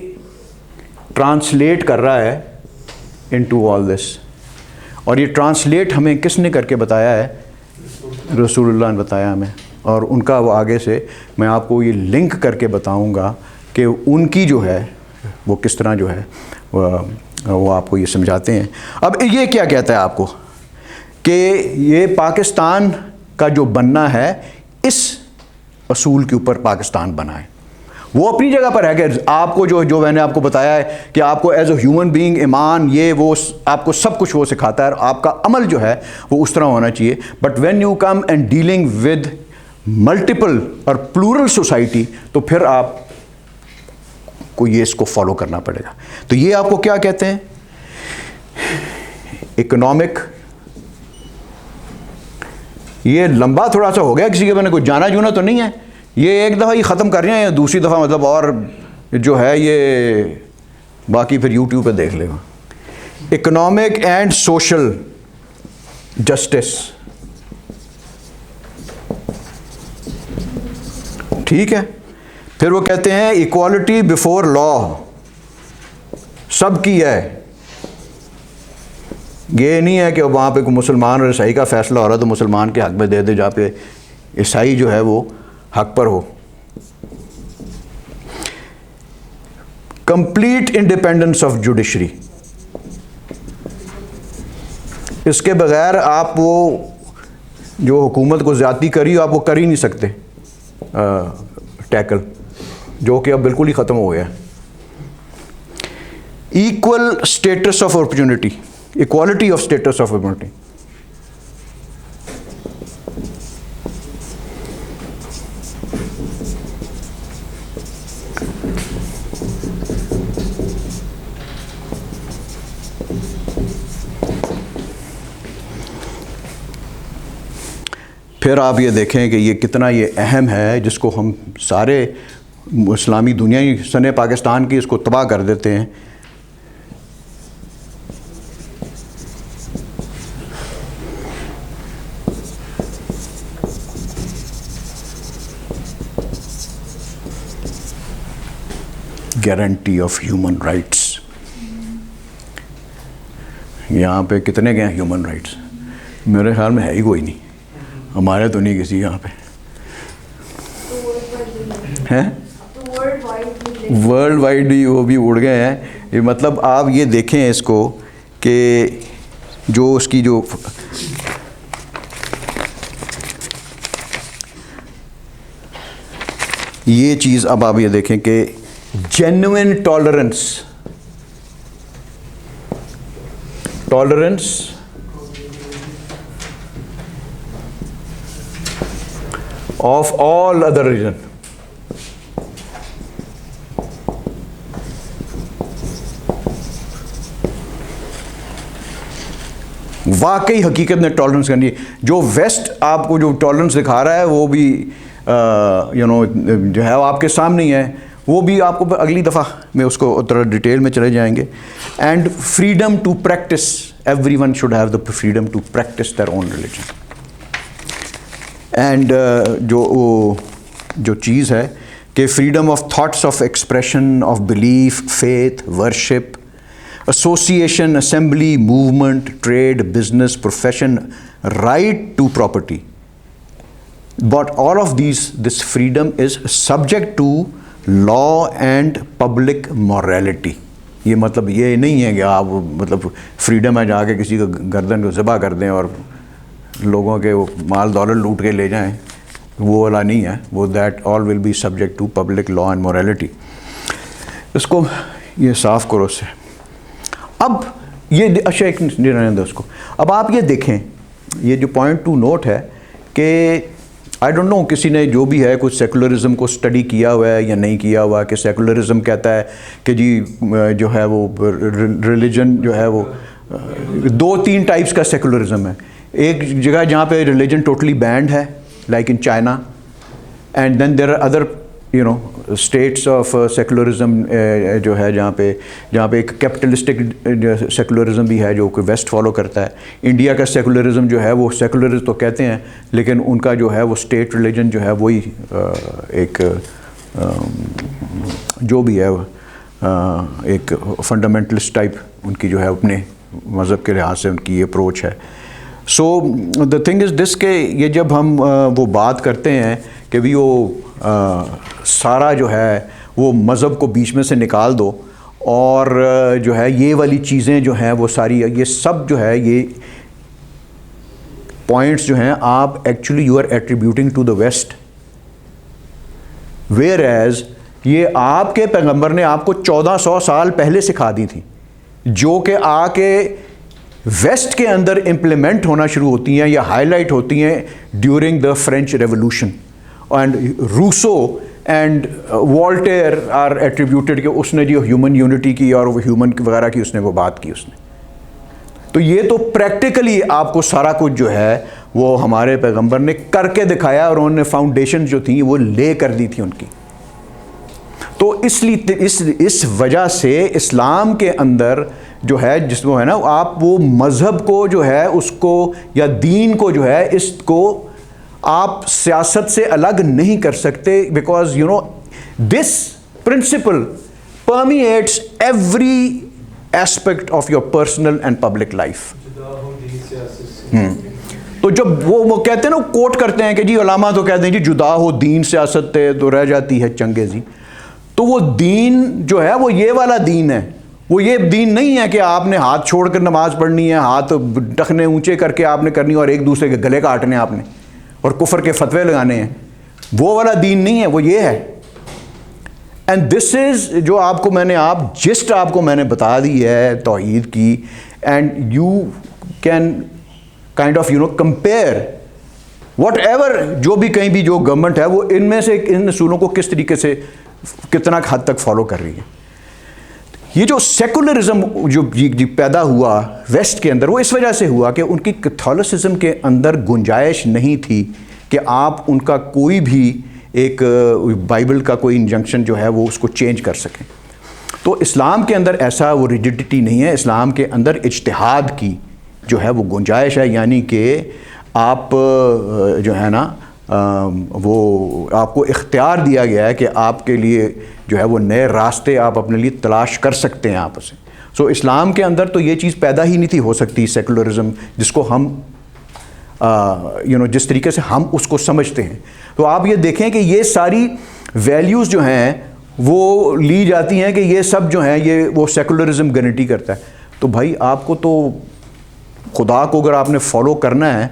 ٹرانسلیٹ کر رہا ہے into all this. اور یہ ٹرانسلیٹ ہمیں کس نے کر کے بتایا ہے؟ رسول اللہ نے بتایا ہمیں. اور ان کا وہ آگے سے میں آپ کو یہ لنک کر کے بتاؤں گا کہ ان کی جو ہے وہ کس طرح جو ہے وہ آپ کو یہ سمجھاتے ہیں. اب یہ کیا کہتا ہے آپ کو کہ یہ پاکستان کا جو بننا ہے اس اصول کے اوپر پاکستان بنا ہے. وہ اپنی جگہ پر ہے کہ آپ کو جو میں نے آپ کو بتایا ہے کہ آپ کو ایز اے ہیومن بینگ ایمان یہ وہ آپ کو سب کچھ وہ سکھاتا ہے اور آپ کا عمل جو ہے وہ اس طرح ہونا چاہیے. But when you come and dealing with multiple اور پلورل سوسائٹی تو پھر آپ کو یہ اس کو فالو کرنا پڑے گا. تو یہ آپ کو کیا کہتے ہیں؟ اکنامک. یہ لمبا تھوڑا سا ہو گیا, کسی کے میں نے کوئی جانا جونا تو نہیں ہے. یہ ایک دفعہ یہ ختم کر رہے ہیں, دوسری دفعہ مطلب اور جو ہے یہ باقی پھر یوٹیوب پہ دیکھ لے گا. اکنامک اینڈ سوشل جسٹس, ٹھیک ہے. پھر وہ کہتے ہیں ایکوالٹی بیفور لا, سب کی ہے. یہ نہیں ہے کہ وہاں پہ کوئی مسلمان اور عیسائی کا فیصلہ ہو رہا تو مسلمان کے حق میں دے دے, جہاں پہ عیسائی جو ہے وہ حق پر ہو. کمپلیٹ انڈیپینڈنس آف جوڈیشری, اس کے بغیر آپ وہ جو حکومت کو زیادتی کری آپ وہ کر ہی نہیں سکتے ٹیکل, جو کہ اب بالکل ہی ختم ہو گیا. Equal status of opportunity, equality of status of opportunity. پھر آپ یہ دیکھیں کہ یہ کتنا یہ اہم ہے, جس کو ہم سارے اسلامی دنیا ہی سنے پاکستان کی اس کو تباہ کر دیتے ہیں. Guarantee of human rights. یہاں پہ کتنے گئے ہیں ہیومن رائٹس؟ میرے خیال میں ہے ہی کوئی نہیں, ہمارے تو نہیں کسی یہاں پہ ہیں. ورلڈ وائڈ ہی وہ بھی اڑ گئے ہیں. یہ مطلب آپ یہ دیکھیں اس کو کہ جو اس کی جو یہ چیز, اب آپ یہ دیکھیں کہ genuine tolerance of all other religion. واقعی حقیقت میں ٹالرنس کرنی ہے. جو ویسٹ آپ کو جو ٹالرنس دکھا رہا ہے وہ بھی جو ہے وہ آپ کے سامنے ہی ہے. وہ بھی آپ کو اگلی دفعہ میں اس کو اتنا ڈیٹیل میں چلے جائیں گے. And freedom to practise, everyone should have the freedom to practise their own religion. And جو چیز ہے کہ freedom of thoughts, of expression, of belief, faith, worship, association, assembly, movement, trade, business, profession, right to property. But all of this freedom is subject to law and public morality. یہ مطلب یہ نہیں ہے کہ آپ مطلب فریڈم ہے جا کے کسی کا گردن کو ذبح کر دیں اور لوگوں کے وہ مال دولت لوٹ کے لے جائیں, وہ والا نہیں ہے. وہ that all will be subject to public law and morality. اس کو یہ صاف کرو سے. اب یہ اچھا ایک رہنے دو اس کو. اب آپ یہ دیکھیں, یہ جو پوائنٹ ٹو نوٹ ہے کہ آئی ڈونٹ نو کسی نے جو بھی ہے کچھ سیکولرزم کو اسٹڈی کیا ہوا ہے یا نہیں کیا ہوا, کہ سیکولرزم کہتا ہے کہ جی جو ہے وہ ریلیجن جو ہے وہ 2-3 ٹائپس کا سیکولرزم ہے. ایک جگہ جہاں پہ ریلیجن ٹوٹلی بینڈ ہے, like in China, and then there are other states of secularism جو ہے جہاں پہ ایک کیپٹلسٹک سیکولرزم بھی ہے جو کہ ویسٹ فالو کرتا ہے. انڈیا کا سیکولرزم جو ہے وہ سیکولرزم تو کہتے ہیں لیکن ان کا جو ہے وہ اسٹیٹ ریلیجن جو ہے وہی ایک جو بھی ہے ایک فنڈامنٹلسٹ ٹائپ ان کی جو ہے اپنے مذہب کے لحاظ سے ان کی یہ اپروچ ہے. سو دا تھنگ از دس کہ یہ جب ہم وہ بات کرتے ہیں کہ بھی وہ سارا جو ہے وہ مذہب کو بیچ میں سے نکال دو اور جو ہے یہ والی چیزیں جو ہیں وہ ساری یہ سب جو ہے یہ پوائنٹس جو ہیں آپ actually you are attributing to the West, whereas یہ آپ کے پیغمبر نے آپ کو 1400 سال پہلے سکھا دی تھی، جو کہ آ کے ویسٹ کے اندر امپلیمنٹ ہونا شروع ہوتی ہیں یا ہائی لائٹ ہوتی ہیں during the French revolution. And Rousseau and Voltaire are attributed کہ اس نے جو ہیومن یونٹی کی اور وہ ہیومن وغیرہ کی اس نے وہ بات کی اس نے. تو یہ تو پریکٹیکلی آپ کو سارا کچھ جو ہے وہ ہمارے پیغمبر نے کر کے دکھایا اور انہوں نے فاؤنڈیشن جو تھیں وہ لے کر دی تھی ان کی. تو اس لیے اس وجہ سے اسلام کے اندر جو ہے جس کو ہے نا آپ وہ مذہب کو جو ہے اس کو یا دین کو جو ہے اس کو آپ سیاست سے الگ نہیں کر سکتے، because you know this principle permits every aspect of your personal and public life. تو جب وہ کہتے ہیں نا کوٹ کرتے ہیں کہ جی علماء تو کہتے ہیں جی جدا ہو دین سیاست تو رہ جاتی ہے چنگیزی. تو وہ دین جو ہے وہ یہ والا دین ہے، وہ یہ دین نہیں ہے کہ آپ نے ہاتھ چھوڑ کر نماز پڑھنی ہے، ہاتھ ٹخنے اونچے کر کے آپ نے کرنی اور ایک دوسرے کے گلے کاٹنے آپ نے اور کفر کے فتوے لگانے ہیں. وہ والا دین نہیں ہے، وہ یہ ہے. اینڈ دس از جو آپ کو میں نے جسٹ آپ کو میں نے بتا دی ہے توحید کی. And you can kind of compare what ever جو بھی کہیں بھی جو گورنمنٹ ہے وہ ان میں سے ان اصولوں کو کس طریقے سے کتنا حد تک فالو کر رہی ہے. یہ جو سیکولرزم جو پیدا ہوا ویسٹ کے اندر وہ اس وجہ سے ہوا کہ ان کی کیتھولسزم کے اندر گنجائش نہیں تھی کہ آپ ان کا کوئی بھی ایک بائبل کا کوئی انجنکشن جو ہے وہ اس کو چینج کر سکیں. تو اسلام کے اندر ایسا وہ ریجڈیٹی نہیں ہے. اسلام کے اندر اجتہاد کی جو ہے وہ گنجائش ہے، یعنی کہ آپ جو ہے نا وہ آپ کو اختیار دیا گیا ہے کہ آپ کے لیے جو ہے وہ نئے راستے آپ اپنے لیے تلاش کر سکتے ہیں آپ اسے. سو اسلام کے اندر تو یہ چیز پیدا ہی نہیں تھی ہو سکتی سیکولرزم جس کو ہم جس طریقے سے ہم اس کو سمجھتے ہیں. تو آپ یہ دیکھیں کہ یہ ساری ویلیوز جو ہیں وہ لی جاتی ہیں کہ یہ سب جو ہیں یہ وہ سیکولرزم گارنٹی کرتا ہے. تو بھائی آپ کو تو خدا کو اگر آپ نے فالو کرنا ہے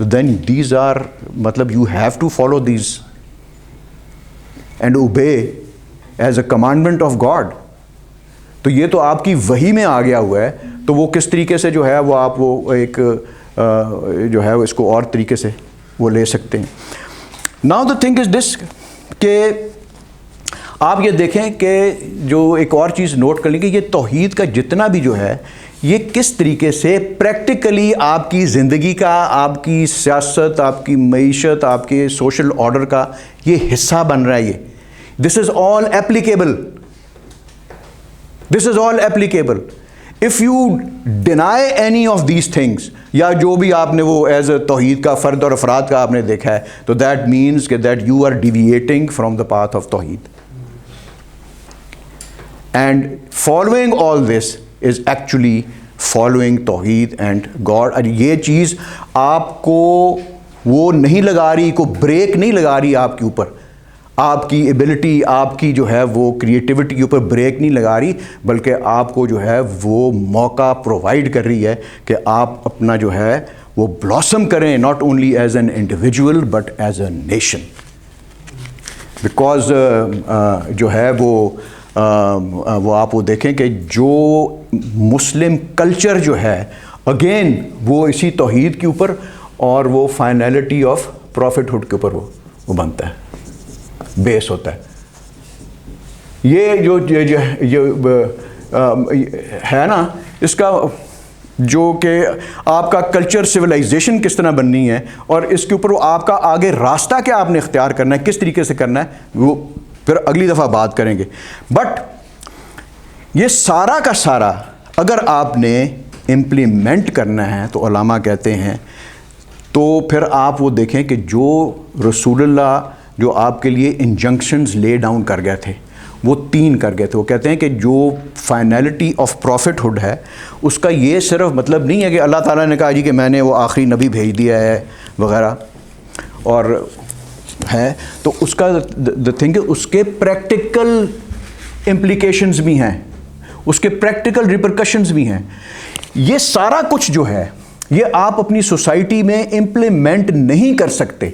دین دیز آر مطلب you have to follow these and obey as a commandment of God. تو یہ تو آپ کی وحی میں آ گیا ہوا ہے. تو وہ کس طریقے سے جو ہے وہ آپ وہ ایک جو ہے اس کو اور طریقے سے وہ لے سکتے ہیں. ناؤ دا تھنگ از دس کہ آپ یہ دیکھیں کہ جو ایک اور چیز نوٹ کر لیں کہ یہ توحید کا جتنا بھی جو ہے یہ کس طریقے سے پریکٹیکلی آپ کی زندگی کا، آپ کی سیاست، آپ کی معیشت، آپ کے سوشل آرڈر کا یہ حصہ بن رہا ہے. یہ this is all applicable. This is all applicable. If you deny any of these things یا جو بھی آپ نے وہ ایز اے توحید کا فرد اور افراد کا آپ نے دیکھا ہے تو دیٹ مینس کہ that you are deviating from the path of tawheed. And following all this is actually following tawheed and God. اور یہ چیز آپ کو وہ نہیں لگا رہی، کو بریک نہیں لگا رہی آپ کے اوپر، آپ کی ایبلٹی، آپ کی جو ہے وہ کریٹیوٹی کے اوپر بریک نہیں لگا رہی، بلکہ آپ کو جو ہے وہ موقع پرووائڈ کر رہی ہے کہ آپ اپنا جو ہے وہ بلاسم کریں، not only as an individual but as a nation. Because جو ہے وہ آپ وہ دیکھیں کہ جو مسلم کلچر جو ہے اگین وہ اسی توحید کے اوپر اور وہ فائنلٹی آف پروفٹ ہوڈ کے اوپر وہ بنتا ہے، بیس ہوتا ہے. یہ جو ہے نا اس کا جو کہ آپ کا کلچر سویلائزیشن کس طرح بننی ہے اور اس کے اوپر وہ آپ کا آگے راستہ کیا آپ نے اختیار کرنا ہے، کس طریقے سے کرنا ہے، وہ پھر اگلی دفعہ بات کریں گے. بٹ یہ سارا کا سارا اگر آپ نے امپلیمنٹ کرنا ہے تو علماء کہتے ہیں تو پھر آپ وہ دیکھیں کہ جو رسول اللہ جو آپ کے لیے انجنکشنز لے ڈاؤن کر گئے تھے وہ 3 کر گئے تھے. وہ کہتے ہیں کہ جو فائنلٹی آف پروفٹ ہوڈ ہے اس کا یہ صرف مطلب نہیں ہے کہ اللہ تعالیٰ نے کہا جی کہ میں نے وہ آخری نبی بھیج دیا ہے وغیرہ اور ہے, تو اس کا دا تھنگ اس کے پریکٹیکل امپلیکیشنز بھی ہیں, اس کے پریکٹیکل ریپرکشنز بھی ہیں. یہ سارا کچھ جو ہے یہ آپ اپنی سوسائٹی میں امپلیمنٹ نہیں کر سکتے.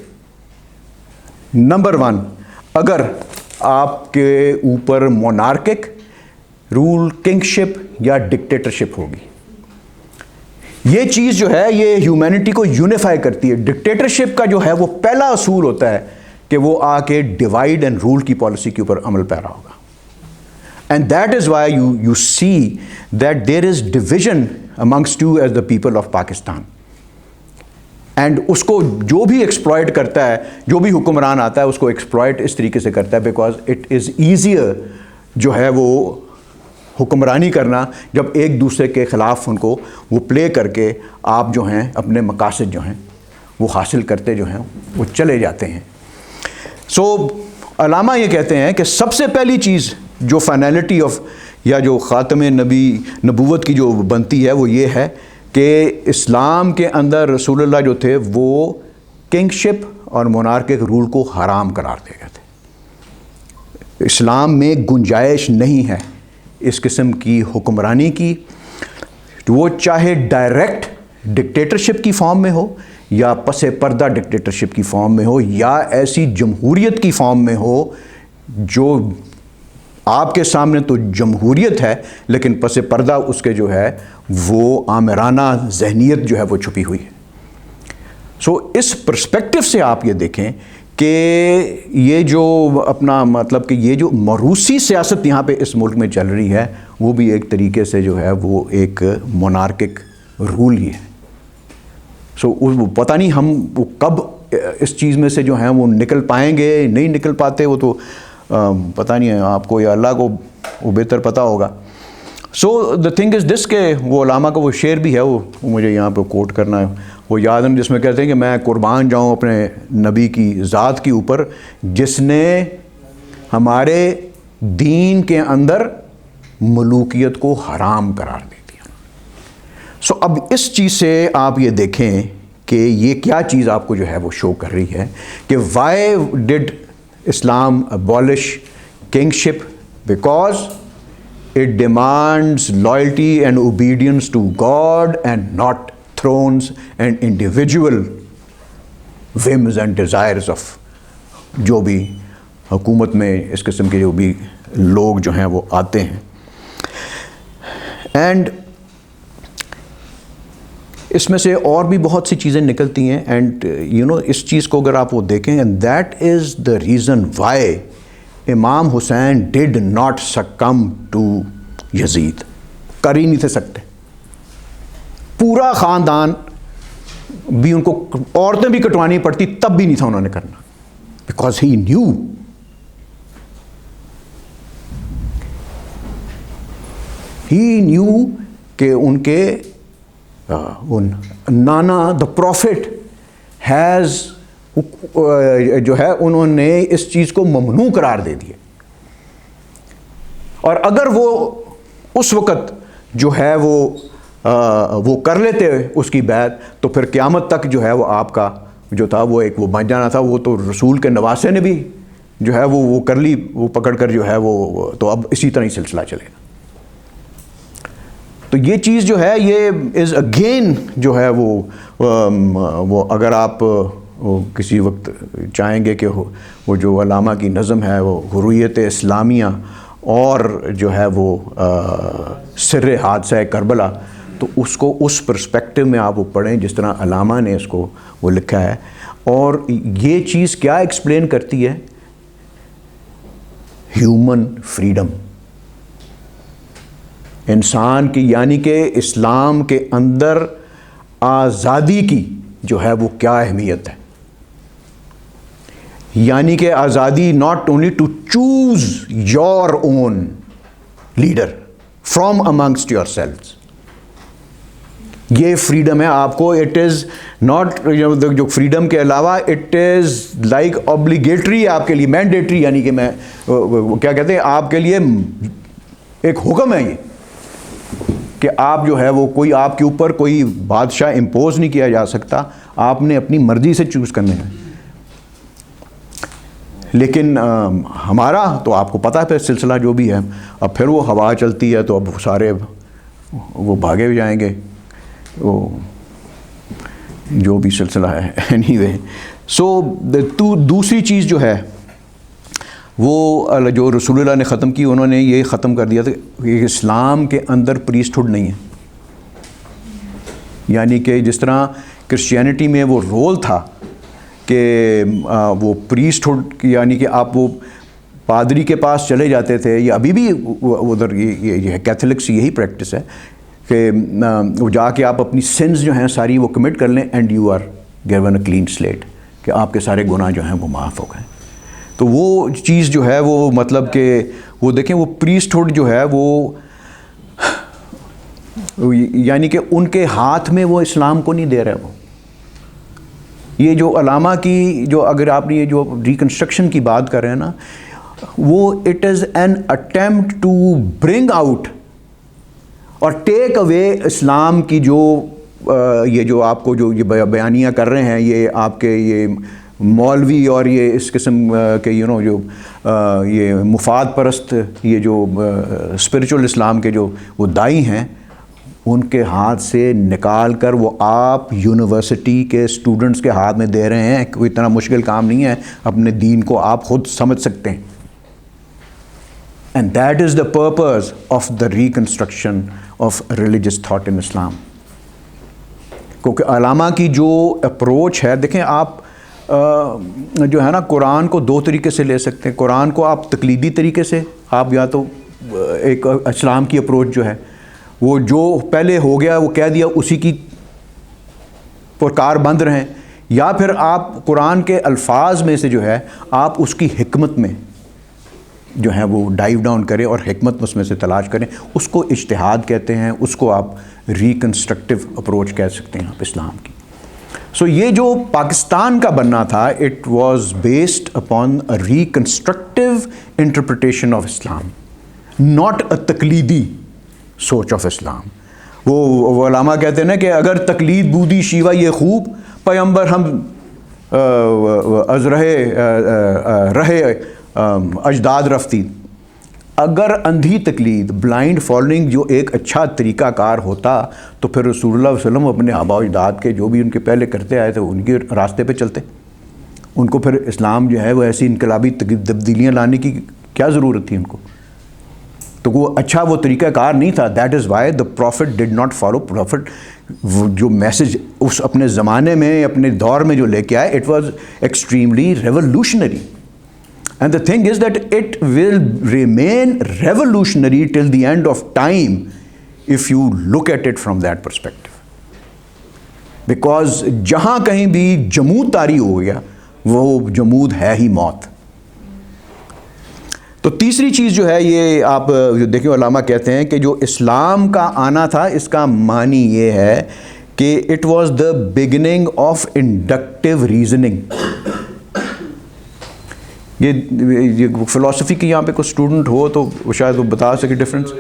نمبر 1, اگر آپ کے اوپر مونارکک رول, کنگشپ یا ڈکٹیٹرشپ ہوگی. یہ چیز جو ہے یہ ہیومینٹی کو یونیفائی کرتی ہے. ڈکٹیٹرشپ کا جو ہے وہ پہلا اصول ہوتا ہے کہ وہ آ کے ڈیوائڈ اینڈ رول کی پالیسی کے اوپر عمل پیرا ہوگا. And that is why you see that there is division amongst you as the people of Pakistan. And اس کو جو بھی ایکسپلائٹ کرتا ہے, جو بھی حکمران آتا ہے اس کو ایکسپلائٹ اس طریقے سے کرتا ہے بیکاز اٹ از ایزیئر جو ہے وہ حکمرانی کرنا جب ایک دوسرے کے خلاف ان کو وہ پلے کر کے آپ جو ہیں اپنے مقاصد جو ہیں وہ حاصل کرتے جو ہیں وہ چلے جاتے ہیں. سو علامہ یہ کہتے ہیں کہ سب سے پہلی چیز جو فائنلٹی آف یا جو خاتم نبوت کی جو بنتی ہے وہ یہ ہے کہ اسلام کے اندر رسول اللہ جو تھے وہ کنگشپ اور مونارکک رول کو حرام قرار دے گئے تھے. اسلام میں گنجائش نہیں ہے اس قسم کی حکمرانی کی, وہ چاہے ڈائریکٹ ڈکٹیٹرشپ کی فارم میں ہو یا پس پردہ ڈکٹیٹرشپ کی فارم میں ہو یا ایسی جمہوریت کی فارم میں ہو جو آپ کے سامنے تو جمہوریت ہے لیکن پس پردہ اس کے جو ہے وہ آمرانہ ذہنیت جو ہے وہ چھپی ہوئی ہے. سو اس پرسپیکٹو سے آپ یہ دیکھیں کہ یہ جو اپنا مطلب کہ یہ جو موروثی سیاست یہاں پہ اس ملک میں چل رہی ہے وہ بھی ایک طریقے سے جو ہے وہ ایک مونارکک رول ہی ہے. سو وہ پتہ نہیں ہم وہ کب اس چیز میں سے جو ہیں وہ نکل پائیں گے, نہیں نکل پاتے وہ تو پتہ نہیں ہے آپ کو یا اللہ کو وہ بہتر پتہ ہوگا. سو دا تھنگ از دس کہ وہ علامہ کا وہ شعر بھی ہے وہ مجھے یہاں پہ کوٹ کرنا ہے, وہ یاد ہے جس میں کہتے ہیں کہ میں قربان جاؤں اپنے نبی کی ذات کے اوپر جس نے ہمارے دین کے اندر ملوکیت کو حرام قرار دے دیا. سو اب اس چیز سے آپ یہ دیکھیں کہ یہ کیا چیز آپ کو جو ہے وہ شو کر رہی ہے کہ why did Islam abolish kingship? Because it demands loyalty and obedience to God and not thrones and individual whims and desires of جو بھی حکومت میں اس قسم کے جو بھی لوگ جو ہیں وہ آتے ہیں. اینڈ اس میں سے اور بھی بہت سی چیزیں نکلتی ہیں اینڈ اس چیز کو اگر آپ وہ دیکھیں and that is the reason why امام حسین ڈڈ ناٹ سکم ٹو یزید. کر ہی نہیں تھے سکتے, پورا خاندان بھی ان کو عورتیں بھی کٹوانی پڑتی تب بھی نہیں تھا انہوں نے کرنا بیکاز ہی نیو کہ ان کے نانا دا پروفٹ ہیز جو ہے انہوں نے اس چیز کو ممنوع قرار دے دیا. اور اگر وہ اس وقت جو ہے وہ کر لیتے اس کی بیعت تو پھر قیامت تک جو ہے وہ آپ کا جو تھا وہ ایک وہ بن جانا تھا. وہ تو رسول کے نواسے نے بھی جو ہے وہ کر لی, وہ پکڑ کر جو ہے وہ تو اب اسی طرح ہی سلسلہ چلے گا. تو یہ چیز جو ہے یہ از اگین جو ہے وہ اگر آپ کسی وقت چاہیں گے کہ وہ جو علامہ کی نظم ہے وہ حریت اسلامیہ اور جو ہے وہ سر حادثہ کربلا, تو اس کو اس پرسپیکٹو میں آپ وہ پڑھیں جس طرح علامہ نے اس کو وہ لکھا ہے. اور یہ چیز کیا ایکسپلین کرتی ہے؟ ہیومن فریڈم, انسان کی, یعنی کہ اسلام کے اندر آزادی کی جو ہے وہ کیا اہمیت ہے. یعنی کہ آزادی not only to choose your own leader from amongst yourselves, یہ فریڈم ہے آپ کو. اٹ از ناٹ جو فریڈم کے علاوہ اٹ از لائک اوبلیگیٹری آپ کے لیے, مینڈیٹری, یعنی کہ میں کیا کہتے ہیں آپ کے لیے ایک حکم ہے یہ کہ آپ جو ہے وہ کوئی آپ کے اوپر کوئی بادشاہ امپوز نہیں کیا جا سکتا, آپ نے اپنی مرضی سے چوز کرنے ہیں. لیکن ہمارا تو آپ کو پتہ ہے پھر سلسلہ جو بھی ہے, اب پھر وہ ہوا چلتی ہے تو اب سارے وہ بھاگے بھی جائیں گے, وہ جو بھی سلسلہ ہے. اینی وے, سو دوسری چیز جو ہے وہ جو رسول اللہ نے ختم کی, انہوں نے یہ ختم کر دیا تھا کہ اسلام کے اندر پریسٹہڈ نہیں ہے. یعنی کہ جس طرح کرسچینٹی میں وہ رول تھا کہ وہ پریسٹہڈ, یعنی کہ آپ وہ پادری کے پاس چلے جاتے تھے, یا ابھی بھی ادھر یہ کیتھولکس یہی پریکٹس ہے کہ وہ جا کے آپ اپنی سنز جو ہیں ساری وہ کمٹ کر لیں, and you are given a clean slate, کہ آپ کے سارے گناہ جو ہیں وہ معاف ہو گئے. تو وہ چیز جو ہے وہ مطلب کہ وہ دیکھیں وہ پریسٹہڈ جو ہے وہ یعنی کہ ان کے ہاتھ میں وہ اسلام کو نہیں دے رہے. وہ یہ جو علامہ کی جو اگر آپ نے یہ جو ریکنسٹرکشن کی بات کر رہے ہیں نا, وہ it is an attempt to bring out اور ٹیک اوے اسلام کی جو یہ جو آپ کو جو یہ بیانیاں کر رہے ہیں یہ آپ کے یہ مولوی اور یہ اس قسم کے جو یہ مفاد پرست یہ جو اسپریچول اسلام کے جو وہ دائی ہیں, ان کے ہاتھ سے نکال کر وہ آپ یونیورسٹی کے اسٹوڈنٹس کے ہاتھ میں دے رہے ہیں. کوئی اتنا مشکل کام نہیں ہے, اپنے دین کو آپ خود سمجھ سکتے ہیں. And that is the purpose of the reconstruction of religious thought in Islam. کیونکہ علامہ کی جو اپروچ ہے, دیکھیں آپ جو ہے نا قرآن کو دو طریقے سے لے سکتے ہیں. قرآن کو آپ تقلیدی طریقے سے, آپ یا تو ایک اسلام کی اپروچ جو ہے وہ جو پہلے ہو گیا وہ کہہ دیا اسی کی پرکار بند رہیں, یا پھر آپ قرآن کے الفاظ میں سے جو ہے آپ اس کی حکمت میں جو ہے وہ ڈائیو ڈاؤن کریں اور حکمت اس میں سے تلاش کریں. اس کو اجتہاد کہتے ہیں, اس کو آپ ریکنسٹرکٹیو اپروچ کہہ سکتے ہیں آپ اسلام کی. سو یہ جو پاکستان کا بننا تھا, it was based upon a reconstructive interpretation of Islam, not a تقلیدی سوچ آف اسلام. وہ علامہ کہتے ہیں نا کہ اگر تقلید بودی شیوا یہ خوب, پیغمبر ہم از رہے اجداد رفتی. اگر اندھی تقلید, بلائنڈ فالوئنگ جو ایک اچھا طریقہ کار ہوتا تو پھر رسول اللہ علیہ وسلم اپنے آباء و اجداد کے جو بھی ان کے پہلے کرتے آئے تھے ان کے راستے پہ چلتے. ان کو پھر اسلام جو ہے وہ ایسی انقلابی تبدیلیاں لانے کی کیا ضرورت تھی ان کو؟ تو وہ اچھا وہ طریقہ کار نہیں تھا. That is why the prophet did not follow. Prophet جو میسج اس اپنے زمانے میں اپنے دور میں جو لے کے آئے, it was extremely revolutionary. And the thing is that it will remain revolutionary till the end of time if you look at it from that perspective. Because جہاں کہیں بھی جمود طاری ہو گیا وہ جمود ہے ہی موت. تو تیسری چیز جو ہے یہ آپ دیکھیں علامہ کہتے ہیں کہ جو اسلام کا آنا تھا اس کا معنی یہ ہے کہ it was the beginning of inductive reasoning. یہ فلسفی کی یہاں پہ کوئی اسٹوڈنٹ ہو تو وہ شاید وہ بتا سکے ڈفرینس.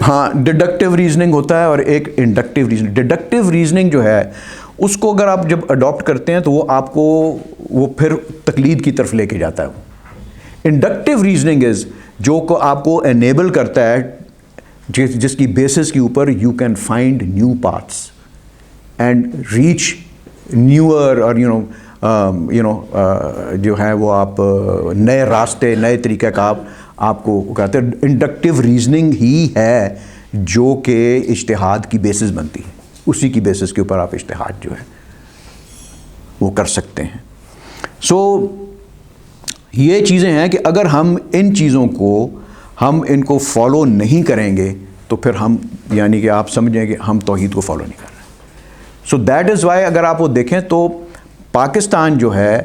ہاں, ڈڈکٹیو ریزننگ ہوتا ہے اور ایک انڈکٹیو ریزننگ. ڈڈکٹیو ریزننگ جو ہے اس کو اگر آپ جب اڈاپٹ کرتے ہیں تو وہ آپ کو وہ پھر تقلید کی طرف لے کے جاتا ہے. انڈکٹیو ریزننگ از جو کو آپ کو انیبل کرتا ہے جس کی بیسس کے اوپر you can find new paths and reach never اور جو ہے وہ آپ نئے راستے نئے طریقہ کا آپ کو کہتے ہیں. انڈکٹیو ریزننگ ہی ہے جو کہ اجتہاد کی بیسس بنتی ہے, اسی کی بیسس کے اوپر آپ اجتہاد جو ہے وہ کر سکتے ہیں. سو یہ چیزیں ہیں کہ اگر ہم ان چیزوں کو فالو نہیں کریں گے تو پھر ہم یعنی کہ آپ سمجھیں کہ ہم توحید کو فالو نہیں کر رہے. سو دیٹ از وائی اگر آپ وہ دیکھیں تو پاکستان جو ہے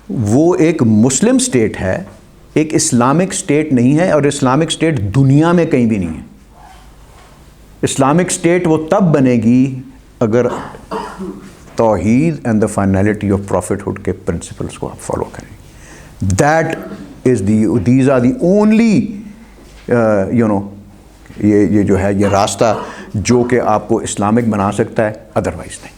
وہ ایک مسلم سٹیٹ ہے, ایک اسلامک سٹیٹ نہیں ہے, اور اسلامک سٹیٹ دنیا میں کہیں بھی نہیں ہے. اسلامک اسٹیٹ وہ تب بنے گی اگر توحید and the finality of prophethood کے پرنسپلس کو آپ فالو کریں. دیز آر دی اونلی یہ جو ہے یہ راستہ جو کہ آپ کو اسلامک بنا سکتا ہے، ادروائز نہیں.